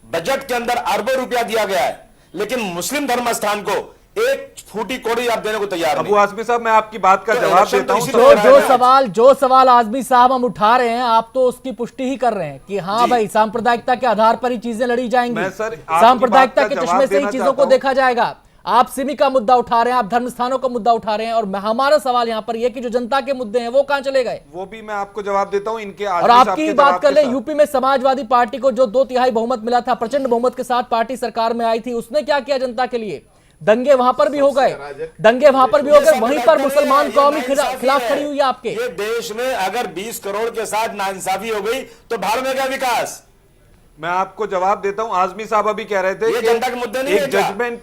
बजट के अंदर अरबों रुपया दिया गया है, लेकिन मुस्लिम धर्म स्थान को एक फूटी कोड़ी आप देने को तैयार नहीं। अबू आजमी साहब, मैं आपकी बात का जवाब देता हूं। जो सवाल आजमी साहब हम उठा रहे हैं, आप तो उसकी पुष्टि ही कर रहे हैं कि हाँ भाई सांप्रदायिकता के आधार पर ही चीजें लड़ी जाएंगी, सांप्रदायिकता के चश्मे से ही चीजों को देखा जाएगा। आप सिमी का मुद्दा उठा रहे हैं, आप धर्म स्थानों का मुद्दा उठा रहे हैं, और हमारा सवाल यहाँ पर यह कि जो जनता के मुद्दे हैं वो कहां चले गए? वो भी मैं आपको जवाब देता हूं इनके। और आपकी बात कर ले, यूपी में समाजवादी पार्टी को जो 2/3 बहुमत मिला था, प्रचंड बहुमत के साथ पार्टी सरकार में आई थी, उसने क्या किया जनता के लिए? दंगे वहां पर भी हो गए, दंगे वहां पर भी हो गए, वहीं पर मुसलमान कौम ही खिलाफ खड़ी हुई है आपके। ये देश में अगर 20 करोड़ के साथ नाइंसाफी हो गई तो भारत में क्या विकास? मैं आपको जवाब देता हूं। आजमी साहब अभी कह रहे थे ये जनता के मुद्दे नहीं है, एक जजमेंट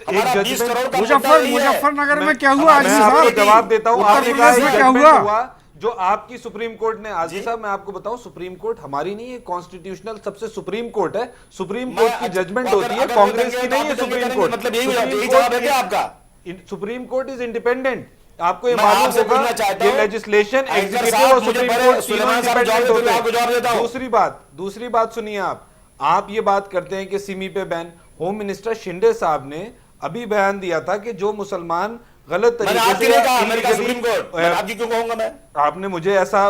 मुजफ्फरनगर में क्या हुआ? मैं आपको जवाब देता हूं। आपने कहा क्या हुआ जो आपकी सुप्रीम कोर्ट ने, आजमी साहब मैं आपको बताऊं, सुप्रीम कोर्ट हमारी नहीं है, कॉन्स्टिट्यूशनल सबसे सुप्रीम कोर्ट है। सुप्रीम कोर्ट की जजमेंट होती है, कांग्रेस की नहीं है सुप्रीम कोर्ट। मतलब यही जवाब है आपका? Supreme court is independent. आपको ये मालूम होगा ये लेजिस्लेशन, एग्जीक्यूटिव और सुप्रीम कोर्ट इंडिपेंडेंट होते हैं। दूसरी बात सुनिए आप ये बात करते हैं कि सिमी पे बैन, होम मिनिस्टर शिंदे साहब ने अभी बयान दिया था कि जो मुसलमान गलत तरीके से, आपने मुझे ऐसा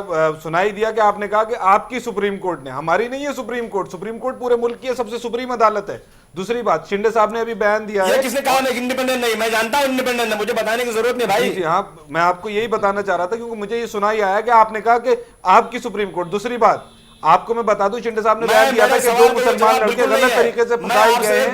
सुनाई दिया कि आपने कहा कि आपकी सुप्रीम कोर्ट ने, हमारी नहीं है सुप्रीम कोर्ट। सुप्रीम कोर्ट पूरे मुल्क की सबसे सुप्रीम अदालत है। दूसरी बात, शिंदे साहब ने अभी बयान दिया है। किसने कहा इंडिपेंडेंट नहीं? मैं जानता हूं इंडिपेंडेंट है, मुझे बताने की जरूरत नहीं भाई। हाँ, मैं आपको यही बताना चाह रहा था क्योंकि मुझे ये सुनाई आया कि आपने कहा कि आपकी सुप्रीम कोर्ट। दूसरी बात आपको मैं बता दूं, शिंदे साहब ने बयान दिया था कि जो मुसलमान लड़के गलत तरीके से फंसाए गए हैं,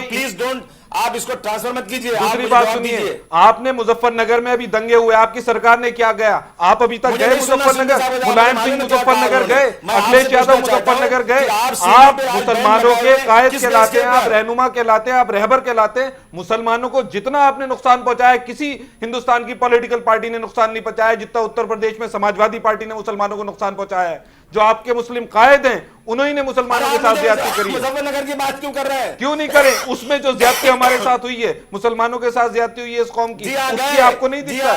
प्लीज डोंट, आप इसको ट्रांसफर मत कीजिए। दूसरी बात सुनिए, आपने मुजफ्फरनगर में अभी दंगे हुए, आपकी सरकार ने क्या गया? आप अभी तक गए मुजफ्फरनगर? मुलायम सिंह मुजफ्फरनगर गए, अखिलेश यादव मुजफ्फरनगर गए। आप मुसलमानों के कायद कहलाते हैं, आप रहनुमा कहलाते हैं, आप रहबर कहलाते हैं। मुसलमानों को जितना आपने नुकसान पहुंचाया, किसी हिंदुस्तान की पॉलिटिकल पार्टी ने नुकसान नहीं पहुंचाया जितना उत्तर प्रदेश में समाजवादी पार्टी ने मुसलमानों को नुकसान पहुंचाया है। जो आपके मुस्लिम कायद हैं उन्होंने ने मुसलमानों के साथ ज्यादती करी है। मुजफ्फरनगर की बात क्यों कर रहे हैं? क्यों नहीं करें? उसमें जो ज्यादती हमारे साथ हुई है, मुसलमानों के साथ ज्यादती हुई है इस कौम की, उसकी आपको नहीं दिखता?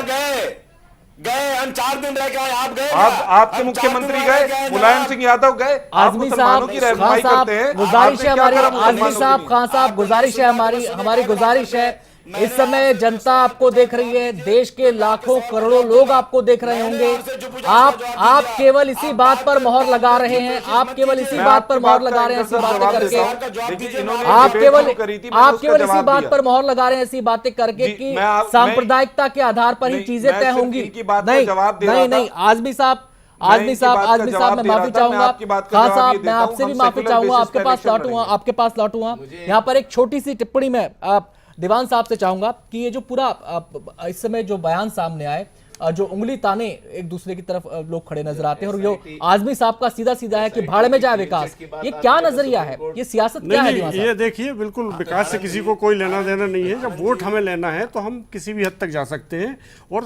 गए हम 4 दिन रह गए, आप गए, आपके मुख्यमंत्री गए, मुलायम सिंह यादव गए। आप मुसलमानों की रहनुमाई करते हैं। गुजारिश है हमारी, आजमी साहब, खान साहब, गुजारिश है हमारी गुजारिश है, इस समय जनता आपको देख रही है, देश के लाखों करोड़ों लोग आपको देख रहे होंगे। आप केवल इसी बात पर मोहर लगा रहे हैं, आप केवल इसी बात पर मोहर लगा रहे हैं ऐसी बातें करके, आप केवल इसी बात पर मोहर लगा रहे हैं ऐसी बातें करके कि सांप्रदायिकता के आधार पर ही चीजें तय होंगी। नहीं, आजमी साहब मैं माफी चाहूंगा, खान साहब मैं आपसे भी माफी चाहूंगा, आपके पास लौटूंगा। यहाँ पर एक छोटी सी टिप्पणी में दीवान साहब से चाहूंगा कि ये जो पूरा इस समय जो बयान सामने आए जो उंगली ताने एक दूसरे की तरफ लोग खड़े नजर आते हैं, और जो आजमी साहब का सीधा सीधा है कि भाड़ में जाए विकास, ये क्या नजरिया है, ये सियासत क्या है? ये देखिए, बिल्कुल विकास से किसी को कोई लेना देना नहीं है। जब वोट हमें लेना है तो हम किसी भी हद तक जा सकते हैं, और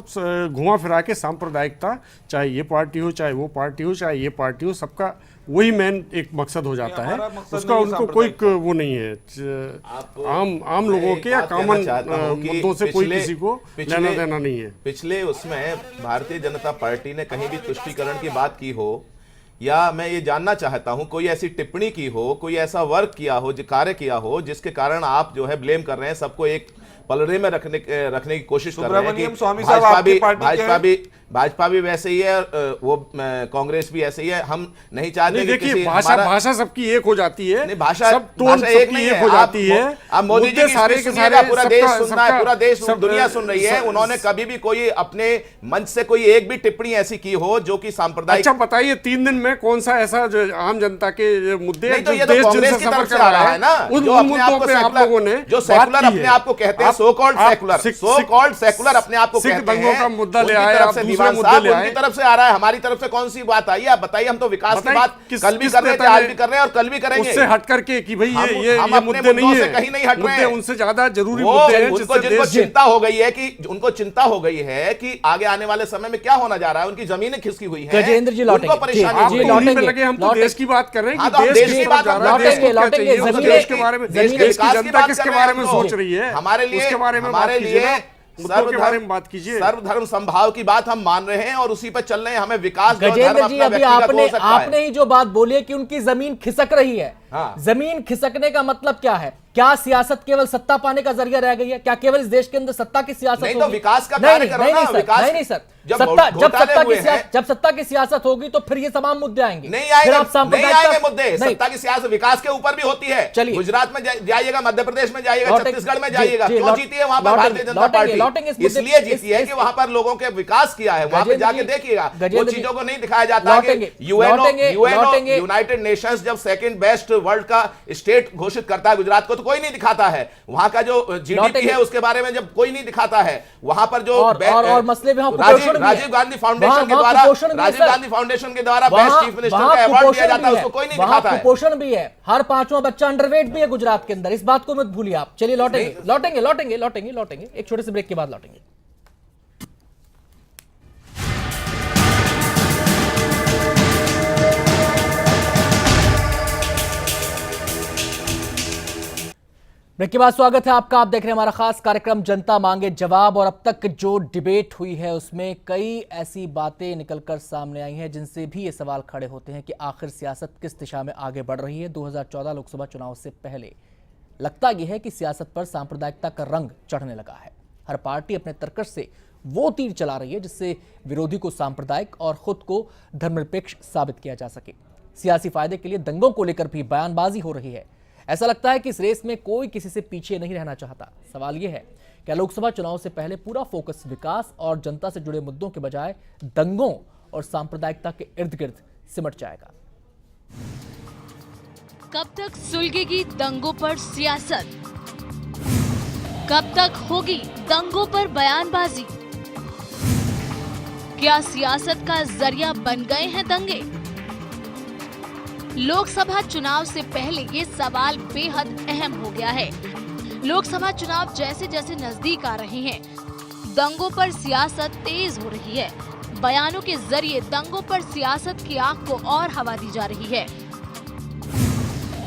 घुमा फिरा के सांप्रदायिकता, चाहे ये पार्टी हो, चाहे वो पार्टी हो, चाहे ये पार्टी हो, सबका वही मेन एक मकसद हो जाता है। उसका उनको कोई वो नहीं है, आम लोगों के या कॉमन मुद्दों से कोई किसी को लेना देना नहीं है। पिछले उसमें भारतीय जनता पार्टी ने कहीं भी तुष्टीकरण की बात की हो, या मैं ये जानना चाहता हूं कोई ऐसी टिप्पणी की हो, कोई ऐसा वर्क किया हो, जो कार्य किया हो, जिसके कारण आप जो है ब्लेम कर रहे हैं, सबको एक पलड़े में रखने की कोशिश कर रहे हैं कि भाजपा भी वैसे ही है, वो कांग्रेस भी ऐसे ही है। हम नहीं चाहते। देखिए, भाषा सबकी एक हो जाती है, नहीं, भाषा एक नहीं हो जाती है। अब मोदी जी सारे के सारे पूरा देश सुन रहा है, पूरा देश दुनिया सुन रही है। उन्होंने कभी भी कोई अपने मंच से कोई एक भी टिप्पणी ऐसी की हो जो कि सांप्रदायिक? अच्छा बताइए, 3 दिन में कौन सा ऐसा जो आम जनता के मुद्दे नहीं, तो ये तो कांग्रेस की तरफ से आ रहा है ना, उन मुद्दों पे आप लोगों ने जो सेकुलर अपने आप को कहते हैं, सो कॉल्ड सेकुलर अपने आप को कहते हैं, दंगों का मुद्दा ले आए, आप दूसरे मुद्दे ले आए। तरफ से आ रहा है, हमारी तरफ से कौन सी बात आई है? आप बताइए। हम तो विकास की बात कल भी कर रहे थे, आज भी कर रहे हैं और कल भी करेंगे। उससे हट करके कि भाई ये मुद्दे नहीं है, कहीं नहीं हट रहे हैं, उनसे ज्यादा जरूरी मुद्दे हैं। जिनको चिंता हो गई है कि आगे आने वाले समय में क्या होना जा रहा है, उनकी जमीनें खिसकी हुई हैं, गजेंद्र जी उनको परेशानी लगे। हम तो देश की बात कर रहे हैं कि देश की बात, देश के बारे में, देश की जनता किसके बारे में सोच रही है, हमारे लिए सर्वधर्म संभाव की बात हम मान रहे हैं और उसी पर चल रहे हैं। हमें विकास, गजेंद्र जी, अभी आपने ही जो बात बोली है कि उनकी जमीन खिसक रही है, जमीन खिसकने का मतलब क्या है? क्या सियासत केवल सत्ता पाने का जरिया रह गई है? क्या केवल इस देश के अंदर सत्ता की सियासत नहीं, तो विकास का कार्य करो ना। नहीं सर, जब सत्ता की सियासत होगी तो फिर ये तमाम मुद्दे आएंगे। नहीं आएंगे मुद्दे। सत्ता की सियासत विकास के ऊपर भी होती है। चलिए, गुजरात में जाइएगा, मध्य प्रदेश में जाइएगा, छत्तीसगढ़ में जाइएगा, क्यों जीती है वहां पर भारतीय जनता पार्टी? इसलिए जीती है कि वहां पर लोगों के विकास किया है। वहां पर जाके देखिएगा, वो चीजों को नहीं दिखाया जाता है। यूएनओ, यूनाइटेड नेशंस जब सेकंड बेस्ट वर्ल्ड का स्टेट घोषित करता है गुजरात को, तो कोई नहीं दिखाता है। वहां का जो जीडीपी है उसके बारे में जब कोई नहीं दिखाता है, वहां पर जो मसले में राजीव गांधी फाउंडेशन के द्वारा बेस्ट चीफ मिनिस्टर का अवार्ड दिया जाता है, उसको कोई नहीं दिखाता है। कुपोषण भी है, हर 5वां बच्चा अंडरवेट भी है गुजरात के अंदर, इस बात को मत भूलिए आप। चलिए लौटेंगे एक छोटे से ब्रेक के बाद लौटेंगे। ब्रेक के बाद स्वागत है आपका। आप देख रहे हैं हमारा खास कार्यक्रम जनता मांगे जवाब, और अब तक जो डिबेट हुई है उसमें कई ऐसी बातें निकलकर सामने आई हैं जिनसे भी ये सवाल खड़े होते हैं कि आखिर सियासत किस दिशा में आगे बढ़ रही है। 2014 लोकसभा चुनाव से पहले लगता यह है कि सियासत पर सांप्रदायिकता का रंग चढ़ने लगा है। हर पार्टी अपने तर्कश से वो तीर चला रही है जिससे विरोधी को सांप्रदायिक और खुद को धर्मनिरपेक्ष साबित किया जा सके। सियासी फायदे के लिए दंगों को लेकर भी बयानबाजी हो रही है। ऐसा लगता है कि इस रेस में कोई किसी से पीछे नहीं रहना चाहता। सवाल यह है, क्या लोकसभा चुनाव से पहले पूरा फोकस विकास और जनता से जुड़े मुद्दों के बजाय दंगों और सांप्रदायिकता के इर्द गिर्द सिमट जाएगा? कब तक सुलगेगी दंगों पर सियासत? कब तक होगी दंगों पर बयानबाजी? क्या सियासत का जरिया बन गए हैं दंगे? लोकसभा चुनाव से पहले ये सवाल बेहद अहम हो गया है। लोकसभा चुनाव जैसे जैसे नजदीक आ रहे हैं, दंगों पर सियासत तेज हो रही है। बयानों के जरिए दंगों पर सियासत की आग को और हवा दी जा रही है।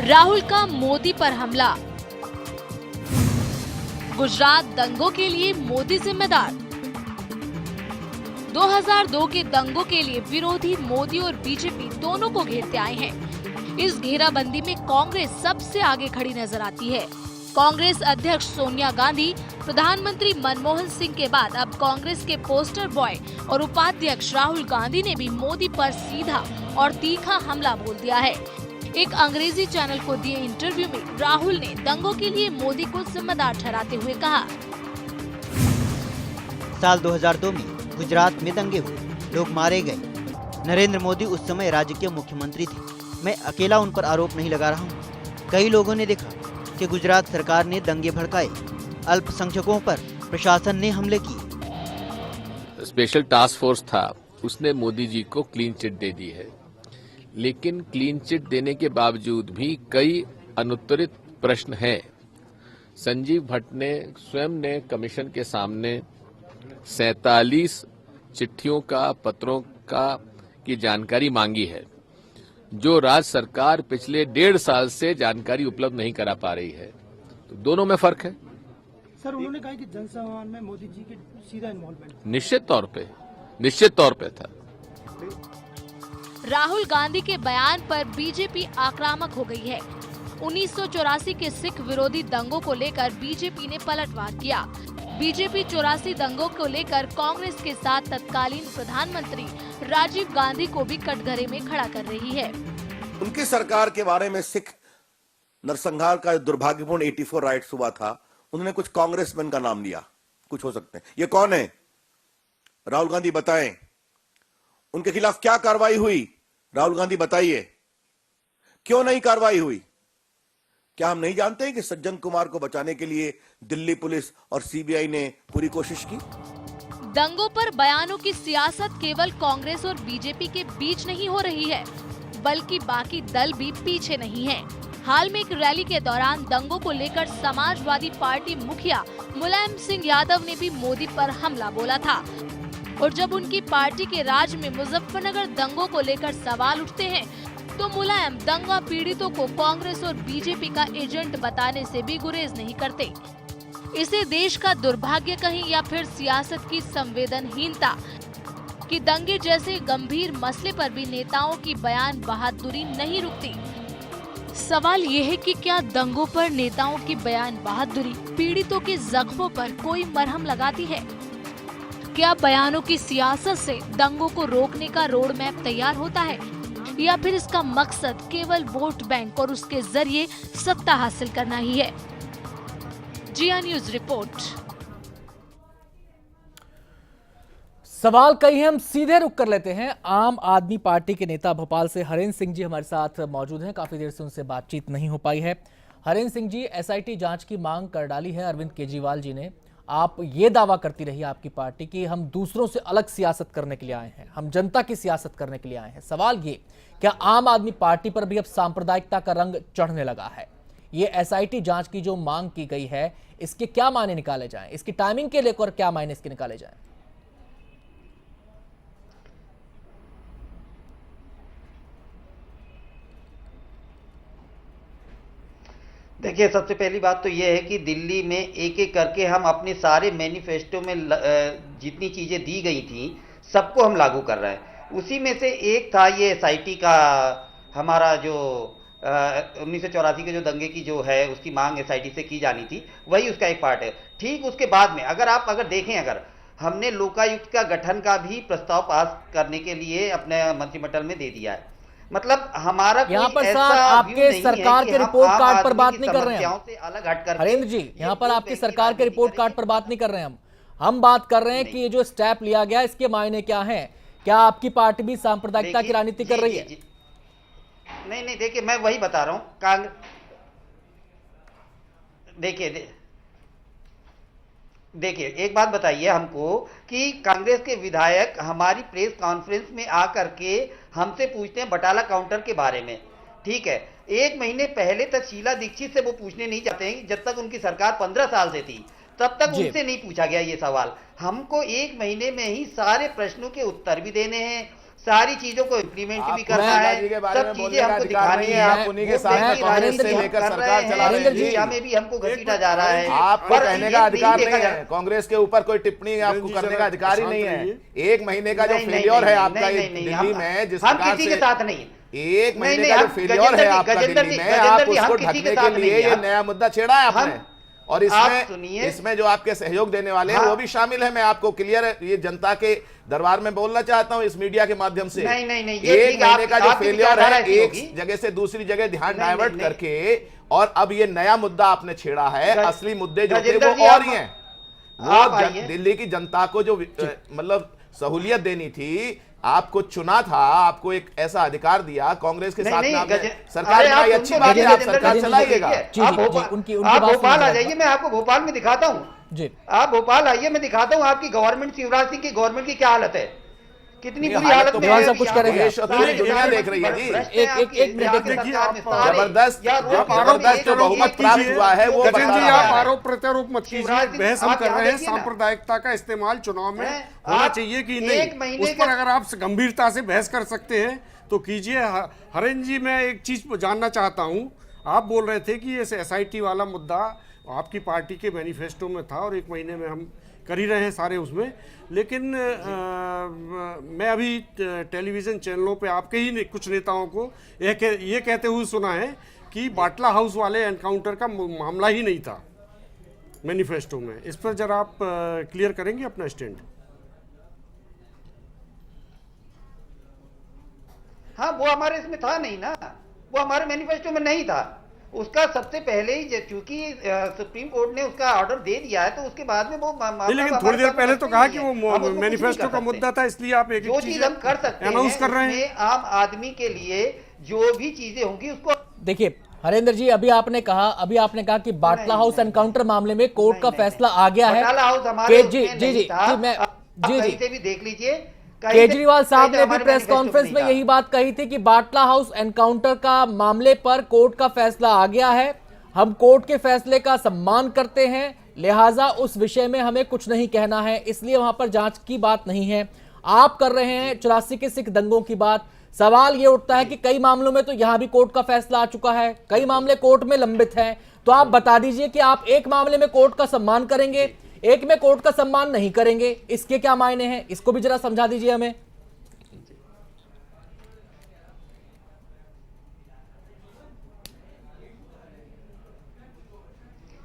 राहुल का मोदी पर हमला, गुजरात दंगों के लिए मोदी जिम्मेदार। 2002 के दंगों के लिए विरोधी मोदी और बीजेपी दोनों को घेरते आए हैं। इस घेराबंदी में कांग्रेस सबसे आगे खड़ी नजर आती है। कांग्रेस अध्यक्ष सोनिया गांधी, प्रधानमंत्री मनमोहन सिंह के बाद अब कांग्रेस के पोस्टर बॉय और उपाध्यक्ष राहुल गांधी ने भी मोदी पर सीधा और तीखा हमला बोल दिया है। एक अंग्रेजी चैनल को दिए इंटरव्यू में राहुल ने दंगों के लिए मोदी को जिम्मेदार ठहराते हुए कहा, साल 2002 में गुजरात में दंगे हुए, लोग मारे गए। नरेंद्र मोदी उस समय राज्य के मुख्यमंत्री थे। मैं अकेला उन पर आरोप नहीं लगा रहा हूँ। कई लोगों ने देखा कि गुजरात सरकार ने दंगे भड़काए, अल्पसंख्यकों पर प्रशासन ने हमले किए। स्पेशल टास्क फोर्स था उसने मोदी जी को क्लीन चिट दे दी है, लेकिन क्लीन चिट देने के बावजूद भी कई अनुत्तरित प्रश्न हैं। संजीव भट्ट ने स्वयं ने कमीशन के सामने 47 चिट्ठियों का, पत्रों का की जानकारी मांगी है, जो राज्य सरकार पिछले 1.5 साल से जानकारी उपलब्ध नहीं करा पा रही है। तो दोनों में फर्क है। सर, उन्होंने कहा कि जनसंवाद में मोदी जी की सीधा इन्वॉल्वमेंट निश्चित तौर पे था। राहुल गांधी के बयान पर बीजेपी आक्रामक हो गई है। 1984 के सिख विरोधी दंगों को लेकर बीजेपी ने पलटवार किया। बीजेपी 84 दंगों को लेकर कांग्रेस के साथ तत्कालीन प्रधानमंत्री राजीव गांधी को भी कटघरे में खड़ा कर रही है। उनकी सरकार के बारे में सिख नरसंहार का दुर्भाग्यपूर्ण 84 राइट्स हुआ था, उन्होंने कुछ कांग्रेसमैन का नाम लिया। कुछ हो सकते हैं, ये कौन है? राहुल गांधी बताएं, उनके खिलाफ क्या कार्रवाई हुई? राहुल गांधी बताइए, क्यों नहीं कार्रवाई हुई? क्या हम नहीं जानते हैं कि सज्जन कुमार को बचाने के लिए दिल्ली पुलिस और सीबीआई ने पूरी कोशिश की? दंगों पर बयानों की सियासत केवल कांग्रेस और बीजेपी के बीच नहीं हो रही है, बल्कि बाकी दल भी पीछे नहीं है। हाल में एक रैली के दौरान दंगों को लेकर समाजवादी पार्टी मुखिया मुलायम सिंह यादव ने भी मोदी पर हमला बोला था। और जब उनकी पार्टी के राज में मुजफ्फरनगर दंगों को लेकर सवाल उठते हैं, तो मुलायम दंगा पीड़ितों को कांग्रेस और बीजेपी का एजेंट बताने से भी गुरेज नहीं करते। इसे देश का दुर्भाग्य कहें या फिर सियासत की संवेदनहीनता कि दंगे जैसे गंभीर मसले पर भी नेताओं की बयान बहादुरी नहीं रुकती। सवाल ये है कि क्या दंगों पर नेताओं की बयान बहादुरी पीड़ितों के जख्मों पर कोई मरहम लगाती है? क्या बयानों की सियासत से दंगों को रोकने का रोड मैप तैयार होता है, या फिर इसका मकसद केवल वोट बैंक और उसके जरिए सत्ता हासिल करना ही है? जिया न्यूज रिपोर्ट। सवाल कई हैं, हम सीधे रुक कर लेते हैं। आम आदमी पार्टी के नेता भोपाल से हरेंद्र सिंह जी हमारे साथ मौजूद हैं। काफी देर से उनसे बातचीत नहीं हो पाई है। हरेंद्र सिंह जी, एसआईटी जांच की मांग कर डाली है अरविंद केजरीवाल जी ने। आप ये दावा करती रही आपकी पार्टी कि हम दूसरों से अलग सियासत करने के लिए आए हैं, हम जनता की सियासत करने के लिए आए हैं। सवाल ये, क्या आम आदमी पार्टी पर भी अब सांप्रदायिकता का रंग चढ़ने लगा है? ये एसआईटी जांच की जो मांग की गई है, इसके क्या मायने निकाले जाएं? इसकी टाइमिंग के लेकर क्या मायने इसके निकाले जाएं? देखिए, सबसे पहली बात तो यह है कि दिल्ली में एक एक करके हम अपने सारे मैनिफेस्टो में जितनी चीजें दी गई थी सबको हम लागू कर रहे हैं। उसी में से एक था ये एसआईटी का, हमारा जो 1984 के जो दंगे की जो है उसकी मांग एसआईटी से की जानी थी, वही उसका एक पार्ट है। ठीक उसके बाद में अगर देखें, अगर हमने लोकायुक्त का गठन का भी प्रस्ताव पास करने के लिए अपने मंत्रिमंडल में दे दिया है। मतलब हमारा यहाँ पर सर आपके सरकार के रिपोर्ट कार्ड पर बात नहीं कर रहे हैं अलग हटकर। हरेंद्र जी, यहाँ पर आपके सरकार के रिपोर्ट कार्ड पर बात नहीं कर रहे हैं हम बात कर रहे हैं कि ये जो स्टेप लिया गया इसके मायने क्या हैं? क्या आपकी पार्टी भी सांप्रदायिकता की राजनीति कर रही है? नहीं, देखिए मैं वही बता रहा हूँ। देखिए एक बात बताइए हमको कि कांग्रेस के विधायक हमारी प्रेस कॉन्फ्रेंस में आकर के हमसे पूछते हैं बटाला काउंटर के बारे में, ठीक है। 1 महीने पहले तक शीला दीक्षित से वो पूछने नहीं जाते हैं, जब तक उनकी सरकार 15 साल से थी तब तक उनसे नहीं पूछा गया ये सवाल। हमको 1 महीने में ही सारे प्रश्नों के उत्तर भी देने हैं, सारी चीजों को इम्प्लीमेंट भी करना है, सब चीजें हमको दिखानी है। आप उन्हीं के साथ कांग्रेस से लेकर सरकार चला रहे हैं। हमें भी हमको घसीटा जा रहा है। आपको कहने का अधिकार नहीं है, कांग्रेस के ऊपर कोई टिप्पणी आपको करने का अधिकार ही नहीं है। 1 महीने का जो फेलियर है आपका दिल्ली में, जिस हम किसी के साथ नहीं, 1 महीने का जो फेलियर है आपका दिल्ली में, आप उसको ढकने के लिए ये नया मुद्दा छेड़ा है आपने। और इसमें जो आपके सहयोग देने वाले हैं वो भी शामिल है। मैं आपको क्लियर ये जनता के दरबार में बोलना चाहता हूं इस मीडिया के माध्यम से। नहीं, 1 महीने का जो फेलियर है, एक जगह से दूसरी जगह ध्यान डाइवर्ट करके, और अब ये नया मुद्दा आपने छेड़ा है। असली मुद्दे जो थे वो और ही हैं। वो दिल्ली की जनता को जो मतलब सहूलियत देनी थी, आपको चुना था, आपको एक ऐसा अधिकार दिया, कांग्रेस के साथ में आपने सरकार बनाई, अच्छी बात है, आप सरकार चलाइएगा। आप भोपाल आ जाइए, मैं आपको भोपाल में दिखाता हूँ। जी। आप भोपाल आइए, मैं दिखाता हूँ आपकी गवर्नमेंट, शिवराज सिंह की गवर्नमेंट की क्या हालत है, कितनी बुरी हालत में है। सब कुछ करेंगे, पूरी दुनिया देख रही है जी। एक मिनट जबरदस्त जो बहुमत प्राप्त हुआ है वो गजेंद्र बता जी, रहा आप है। आरोप प्रत्यारोप मत कीजिए। बहस हम कर रहे हैं, सांप्रदायिकता का इस्तेमाल चुनाव में होना चाहिए कि नहीं, उस पर अगर आप गंभीरता से बहस कर सकते हैं तो कीजिए। हरेंद्र जी, मैं एक चीज जानना चाहता हूं, आप बोल रहे थे कि ये SIT वाला मुद्दा आपकी पार्टी के मैनिफेस्टो में था और 1 महीने में हम कर ही रहे हैं सारे उसमें, लेकिन मैं अभी टेलीविज़न चैनलों पे आपके ही कुछ नेताओं को ये कहते हुए सुना है कि बाटला हाउस वाले एनकाउंटर का मामला ही नहीं था मैनिफेस्टो में। इस पर जरा आप क्लियर करेंगे अपना स्टैंड? हाँ, वो हमारे इसमें था नहीं ना, वो हमारे मैनिफेस्टो में नहीं था। उसका सबसे पहले ही, चूंकि सुप्रीम कोर्ट ने उसका ऑर्डर दे दिया है, तो उसके बाद में वो लेकिन थोड़ी देर पहले तो कहा कि वो मैनिफेस्टो का मुद्दा था, इसलिए आप एक जो चीज हम कर सकते अनाउंस कर रहे हैं। आम आदमी के लिए जो भी चीजें होंगी उसको देखिए हरेंद्र जी, अभी आपने कहा कि बाटला हाउस एनकाउंटर मामले में कोर्ट का फैसला आ गया है। बाटला हाउस हमारे जी, भी देख लीजिए, केजरीवाल साहब ने भी प्रेस कॉन्फ्रेंस में यही बात कही थी कि बाटला हाउस एनकाउंटर का मामले पर कोर्ट का फैसला आ गया है, हम कोर्ट के फैसले का सम्मान करते हैं, लिहाजा उस विषय में हमें कुछ नहीं कहना है, इसलिए वहां पर जांच की बात नहीं है। आप कर रहे हैं 84 के सिख दंगों की बात। सवाल यह उठता है कि कई मामलों में तो यहां भी कोर्ट का फैसला आ चुका है, कई मामले कोर्ट में लंबित हैं, तो आप बता दीजिए कि आप एक मामले में कोर्ट का सम्मान करेंगे, एक में कोर्ट का सम्मान नहीं करेंगे, इसके क्या मायने हैं, इसको भी जरा समझा दीजिए हमें।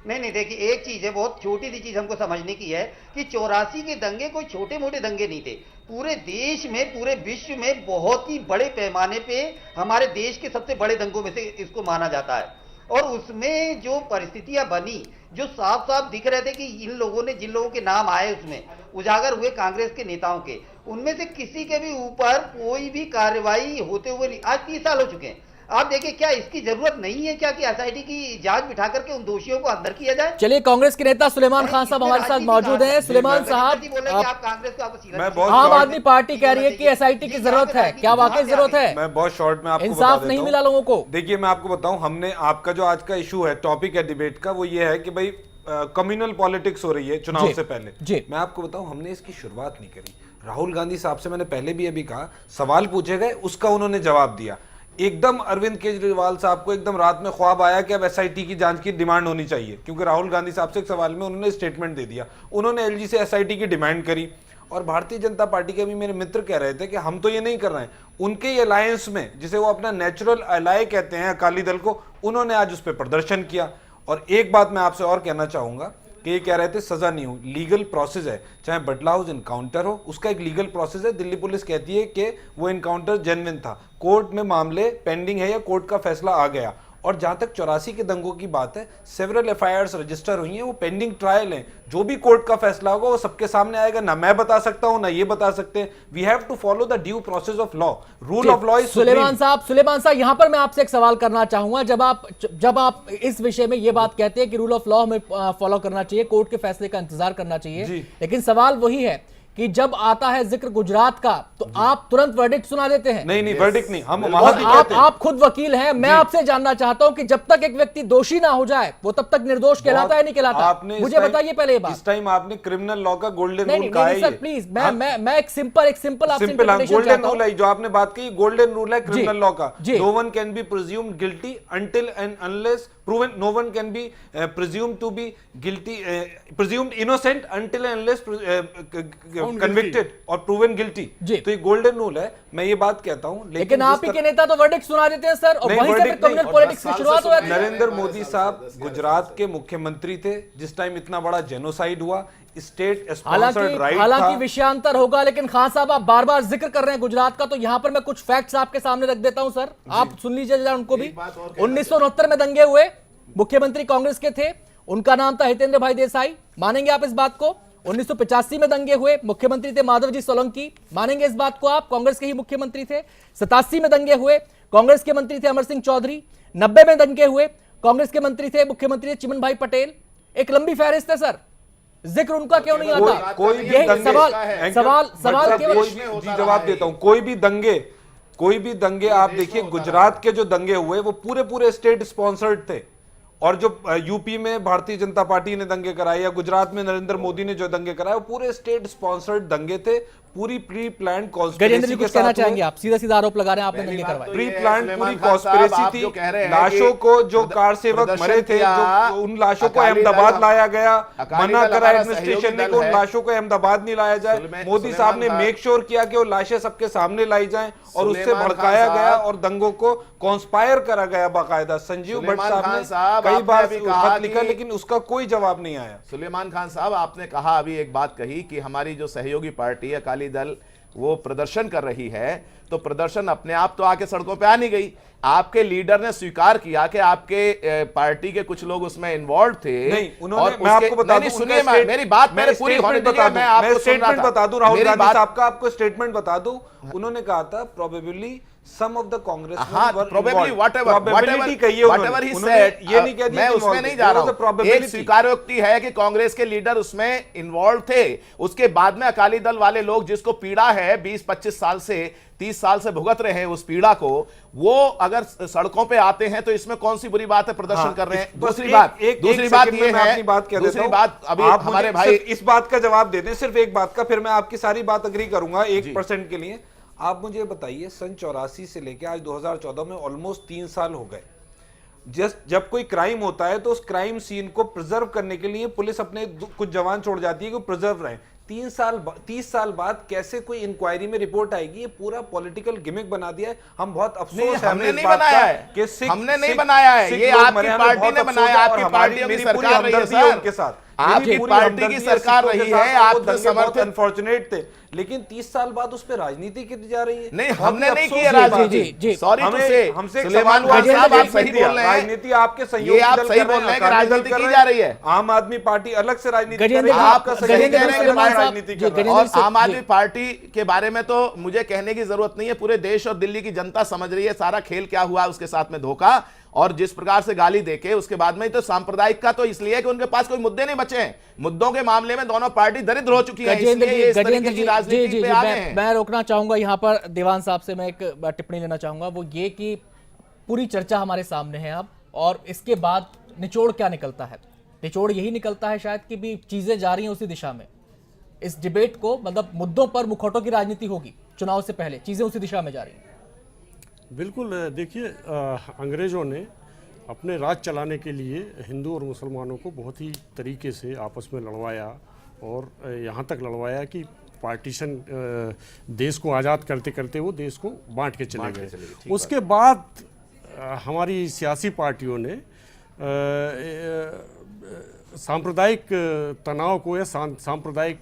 नहीं, देखिए, एक चीज है, बहुत छोटी सी चीज हमको समझने की है कि 84 के दंगे कोई छोटे मोटे दंगे नहीं थे। पूरे देश में, पूरे विश्व में बहुत ही बड़े पैमाने पे हमारे देश के सबसे बड़े दंगों में से इसको माना जाता है। और उसमें जो परिस्थितियां बनी, जो साफ साफ दिख रहे थे कि इन लोगों ने, जिन लोगों के नाम आए उसमें उजागर हुए कांग्रेस के नेताओं के, उनमें से किसी के भी ऊपर कोई भी कार्रवाई होते हुए नहीं। आज 30 साल हो चुके हैं। आप देखिए, क्या इसकी जरूरत नहीं है क्या कि SIT की जांच बिठा करके उन दोषियों को अंदर किया जाए? चलिए, कांग्रेस के नेता सुलेमान खान साहब हमारे साथ मौजूद हैं। सुलेमान साहब, आम आदमी पार्टी कह रही है कि SIT की जरूरत है, क्या वाकई जरूरत है? मैं बहुत शॉर्ट में आपको इंसाफ नहीं मिला लोगों को। देखिए, मैं आपको बताऊं, हमने आपका जो आज का इशू है, टॉपिक है डिबेट का, वो ये है कि भाई कम्युनल पॉलिटिक्स हो रही है चुनाव से पहले। मैं आपको बताऊं, हमने इसकी शुरुआत नहीं करी। राहुल गांधी साहब से मैंने पहले भी अभी कहा, सवाल पूछे गए, उसका उन्होंने जवाब दिया। एकदम अरविंद केजरीवाल साहब को एकदम रात में ख्वाब आया कि अब SIT की जांच की डिमांड होनी चाहिए, क्योंकि राहुल गांधी साहब से एक सवाल में उन्होंने स्टेटमेंट दे दिया। उन्होंने LG से SIT की डिमांड करी, और भारतीय जनता पार्टी के भी मेरे मित्र कह रहे थे कि हम तो ये नहीं कर रहे हैं। उनके अलायंस में, जिसे वो अपना नेचुरल अलाय कहते हैं अकाली दल को, उन्होंने आज उस पर प्रदर्शन किया। और एक बात मैं आपसे और कहना चाहूंगा कि ये कह रहे थे सजा नहीं हुई, लीगल प्रोसेस है, चाहे बाटला हाउस इनकाउंटर हो, उसका एक लीगल प्रोसेस है। दिल्ली पुलिस कहती है कि वो इनकाउंटर जेन्युइन था, कोर्ट में मामले पेंडिंग है या कोर्ट का फैसला आ गया। और जहां तक 84 के दंगों की बात है, सेवरल FIRs रजिस्टर हुई हैं, वो पेंडिंग ट्रायल हैं। जो भी कोर्ट का फैसला होगा वो सबके सामने आएगा, ना मैं बता सकता हूं ना ये बता सकते हैं। We have to follow the due process of law, rule of law is Suleman साहब, यहां पर मैं आपसे एक सवाल करना चाहूंगा। जब आप इस विषय में ये बात कहते हैं कि रूल ऑफ लॉ हमें फॉलो करना चाहिए, कोर्ट के फैसले का इंतजार करना चाहिए, लेकिन सवाल वही है कि जब आता है जिक्र गुजरात का तो आप तुरंत वर्डिक्ट सुना देते हैं। नहीं, वर्डिक्ट नहीं, हम आप खुद वकील हैं। मैं आपसे जानना चाहता हूं कि जब तक एक व्यक्ति दोषी ना हो जाए, वो तब तक निर्दोष कहलाता है नहीं कहलाता? मुझे बताइए पहले ये बात। इस टाइम आपने क्रिमिनल लॉ का गोल्डन रूल कहा है। सर प्लीज, मैं एक सिंपल गोल्डन रूल है जो आपने बात की, गोल्डन रूल है क्रिमिनल लॉ का। No one can be presumed guilty until and unless proven, no one can be presumed to be guilty, presumed innocent until and unless convicted or proven guilty। तो ये golden rule है, मैं ये बात कहता हूँ। लेकिन आप ही के नेता तो वर्डिक्ट सुना देते हैं सर, और वहीं से फिर कम्युनल पॉलिटिक्स की शुरुआत हो जाती है। नरेंद्र मोदी साहब गुजरात के मुख्यमंत्री थे जिस टाइम इतना बड़ा जेनोसाइड हुआ, स्टेट स्पॉन्सर्ड राइट था। हालांकि विषयांतर होगा, लेकिन खान साहब आप बार बार जिक्र कर रहे हैं गुजरात का, तो यहां पर मैं कुछ फैक्ट्स आपके सामने रख देता हूं सर, आप सुन लीजिए जरा उनको भी। 1969 में दंगे हुए, मुख्यमंत्री कांग्रेस के थे, उनका नाम था हितेंद्र भाई देसाई, मानेंगे आप इस बात को? 1985 में दंगे हुए, मुख्यमंत्री थे माधवजी सोलंकी, मानेंगे इस बात को आप? कांग्रेस के ही मुख्यमंत्री थे। 87 में दंगे हुए, कांग्रेस के मंत्री थे अमर सिंह चौधरी। 90 में दंगे हुए, कांग्रेस के मंत्री थे, मुख्यमंत्री चिमन भाई पटेल। एक लंबी फहरिस्त है सर। जिक्र उनका क्यों नहीं आता? कोई भी यही दंगे, सवाल केवल जी जवाब देता हूं, कोई भी दंगे आप देखिए, गुजरात के जो दंगे हुए वो पूरे स्टेट स्पॉन्सर्ड थे, और जो यूपी में भारतीय जनता पार्टी ने दंगे कराए या गुजरात में नरेंद्र मोदी ने जो दंगे कराए वो पूरे स्टेट स्पॉन्सर्ड दंगे थे, पूरी प्री प्लान कॉन्स्पिरेसी के साथ। कहना चाहेंगे आप? सीधा आरोप लगा रहे हैं आपने दंगे करवाए। प्री प्लान पूरी कॉन्स्पिरेसी थी। लाशों को जो कार सेवक मरे थे, जो उन लाशों को अहमदाबाद लाया गया, मना करा एडमिनिस्ट्रेशन ने कि उन लाशों को अहमदाबाद नहीं लाया जाए। मोदी साहब ने मेक श्योर किया कि वो लाशें सबके सामने लाई जाएं, और उससे भड़काया गया और दंगों को कॉन्स्पायर करा गया बाकायदा। संजीव भट्ट साहब ने कई बार खत लिखा, लेकिन उसका कोई जवाब नहीं आया। सुलेमान खान साहब, आपने कहा अभी एक बात कही कि हमारी जो सहयोगी पार्टी है अकाली दल वो प्रदर्शन कर रही है, तो प्रदर्शन अपने आप तो आके सड़कों पे आ नहीं गई। आपके लीडर ने स्वीकार किया कि आपके पार्टी के कुछ लोग उसमें इन्वॉल्व थे। नहीं, उन्होंने, मैं आपको बता दूं, सुनिए मेरी बात मेरे पूरी होने दीजिए, मैं आपको स्टेटमेंट बता दूं, राहुल गांधी साहब का आपको स्टेटमेंट बता दूं। उन्होंने कहा था probably some of the congressmen were probably whatever he said, ये नहीं कह दिया, मैं उसमें नहीं जा रहा हूं। एक स्वीकारोक्ति है कि कांग्रेस के लीडर उसमें इन्वॉल्व थे। उसके बाद में अकाली दल वाले लोग जिसको पीड़ा है 20-25 साल से 30 साल से भुगत रहे हैं उस पीड़ा को, वो अगर सड़कों पे आते हैं तो इसमें कौन सी बुरी बात है? प्रदर्शन कर रहे हैं। दूसरी बात ये है, दूसरी बात अभी हमारे भाई इस बात का जवाब देते हैं, सिर्फ एक बात का, फिर मैं आपकी सारी बात अग्री करूंगा 1% के लिए। आप मुझे बताइए, सन 84 से लेकर आज 2014 में ऑलमोस्ट 3 साल हो गए। जब कोई क्राइम होता है तो उस क्राइम सीन को प्रिजर्व करने के लिए पुलिस अपने कुछ जवान छोड़ जाती है कि प्रिजर्व रहे। 30 साल बाद कैसे कोई इंक्वायरी में रिपोर्ट आएगी? ये पूरा पॉलिटिकल गिमिक बना दिया है। हम बहुत अफसोस हमने नहीं बनाया है, हमने नहीं बनाया है, ये आपकी पार्टी ने बनाया, आपकी पार्टी की सरकार रही है सर, उनके साथ आपकी पार्टी की सरकार रही है, आप समर्थन अनफॉर्चुनेट थे, लेकिन 30 साल बाद उस पर राजनीति की जा रही है। नहीं, हमने नहीं की राजनीति, सॉरी टू से, हमसे सुलेमान खान साहब आप सही बोल रहे हैं, राजनीति आपके सहयोगी आप सही बोल रहे हैं कि राजनीति की जा रही है। आम आदमी पार्टी अलग से राजनीति कर रही है, आपका सही कह रहे हैं कि राजनीति कर रही है। और आम आदमी पार्टी के बारे में तो मुझे कहने की जरूरत नहीं है, पूरे देश और दिल्ली की जनता समझ रही है सारा खेल क्या हुआ उसके साथ में धोखा, और जिस प्रकार से गाली देके उसके बाद में तो सांप्रदायिक का तो इसलिए कि उनके पास कोई मुद्दे नहीं बचे हैं। मुद्दों के मामले में दोनों पार्टी दरिद्र हो चुकी है, इसलिए ये इस तरीके की राजनीति पे आ गए हैं। मैं रोकना चाहूंगा यहाँ पर देवान साहब से, मैं एक टिप्पणी लेना चाहूंगा, वो ये कि पूरी चर्चा हमारे सामने है अब, और इसके बाद निचोड़ क्या निकलता है? निचोड़ यही निकलता है शायद कि भी चीजें जा रही हैं उसी दिशा में। इस डिबेट को, मतलब मुद्दों पर मुखौटों की राजनीति होगी, चुनाव से पहले चीजें उसी दिशा में जा रही हैं। बिल्कुल, देखिए अंग्रेजों ने अपने राज चलाने के लिए हिंदू और मुसलमानों को बहुत ही तरीके से आपस में लड़वाया, और यहाँ तक लड़वाया कि पार्टीशन देश को आज़ाद करते करते वो देश को बांट के चले गए। उसके बाद हमारी सियासी पार्टियों ने सांप्रदायिक तनाव को या सांप्रदायिक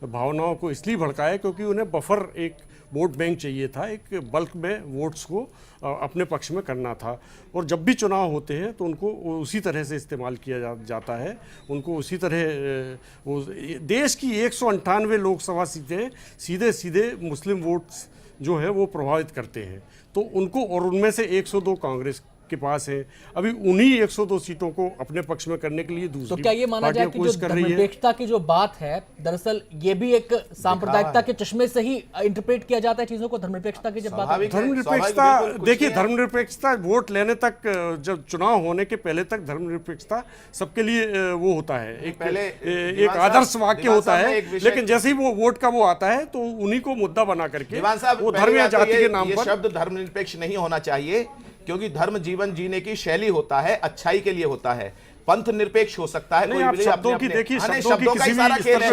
भावनाओं को इसलिए भड़काया क्योंकि उन्हें बफर एक वोट बैंक चाहिए था, एक बल्क में वोट्स को अपने पक्ष में करना था। और जब भी चुनाव होते हैं तो उनको उसी तरह से इस्तेमाल किया जाता है, उनको उसी तरह वो देश की 198 लोकसभा सीटें सीधे सीधे मुस्लिम वोट्स जो है वो प्रभावित करते हैं, तो उनको, और उनमें से 102 कांग्रेस के पास है। अभी उन्हीं 102 सीटों को अपने पक्ष में करने के लिए दूसरी तो क्या ये माना जाए कि जो धर्मनिरपेक्षता की जो बात है, दरअसल ये भी एक सांप्रदायिकता के चश्मे से ही इंटरप्रेट किया जाता है चीजों को? धर्मनिरपेक्षता की जब बात है, धर्मनिरपेक्षता, देखिए धर्मनिरपेक्षता वोट लेने तक, जब चुनाव होने के पहले तक धर्मनिरपेक्षता सबके लिए वो होता है, एक आदर्श वाक्य होता है, लेकिन जैसे ही वो वोट का वो आता है तो उन्हीं को मुद्दा बना करके वो धर्म या जाति के नाम पर। शब्द धर्मनिरपेक्ष नहीं होना चाहिए, क्योंकि धर्म जीवन जीने की शैली होता है, अच्छाई के लिए होता है। पंथ निरपेक्ष हो सकता है, कोई भी शब्दों की देखिए, शब्दों का सारा खेल है,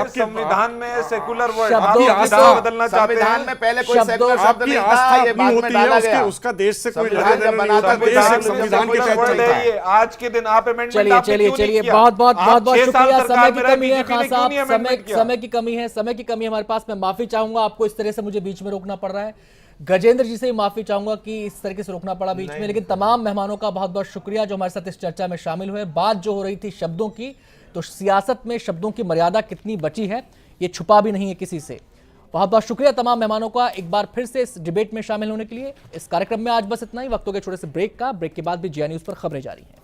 संविधान में सेकुलर वर्ड बदलना चाहते हैं, संविधान में पहले कोई सेकुलर शब्द नहीं था, ये बाद में डाला गया, उसका देश से कोई संविधान के तहत चलता है। आज के दिन आप अमेंडमेंट चलिए बहुत बहुत शुक्रिया। समय की कमी है खान साहब, समय की कमी है, समय की कमी हमारे पास। मैं माफी चाहूंगा, आपको इस तरह से मुझे बीच में रोकना पड़ रहा है। गजेंद्र जी से ही माफी चाहूंगा कि इस तरीके से रोकना पड़ा बीच में, लेकिन तमाम मेहमानों का बहुत बहुत शुक्रिया जो हमारे साथ इस चर्चा में शामिल हुए। बात जो हो रही थी शब्दों की, तो सियासत में शब्दों की मर्यादा कितनी बची है ये छुपा भी नहीं है किसी से। बहुत बहुत शुक्रिया तमाम मेहमानों का एक बार फिर से इस डिबेट में शामिल होने के लिए। इस कार्यक्रम में आज बस इतना ही। वक्त हो गया छोटे से ब्रेक का। ब्रेक के बाद भी जिया न्यूज पर खबरें जारी हैं।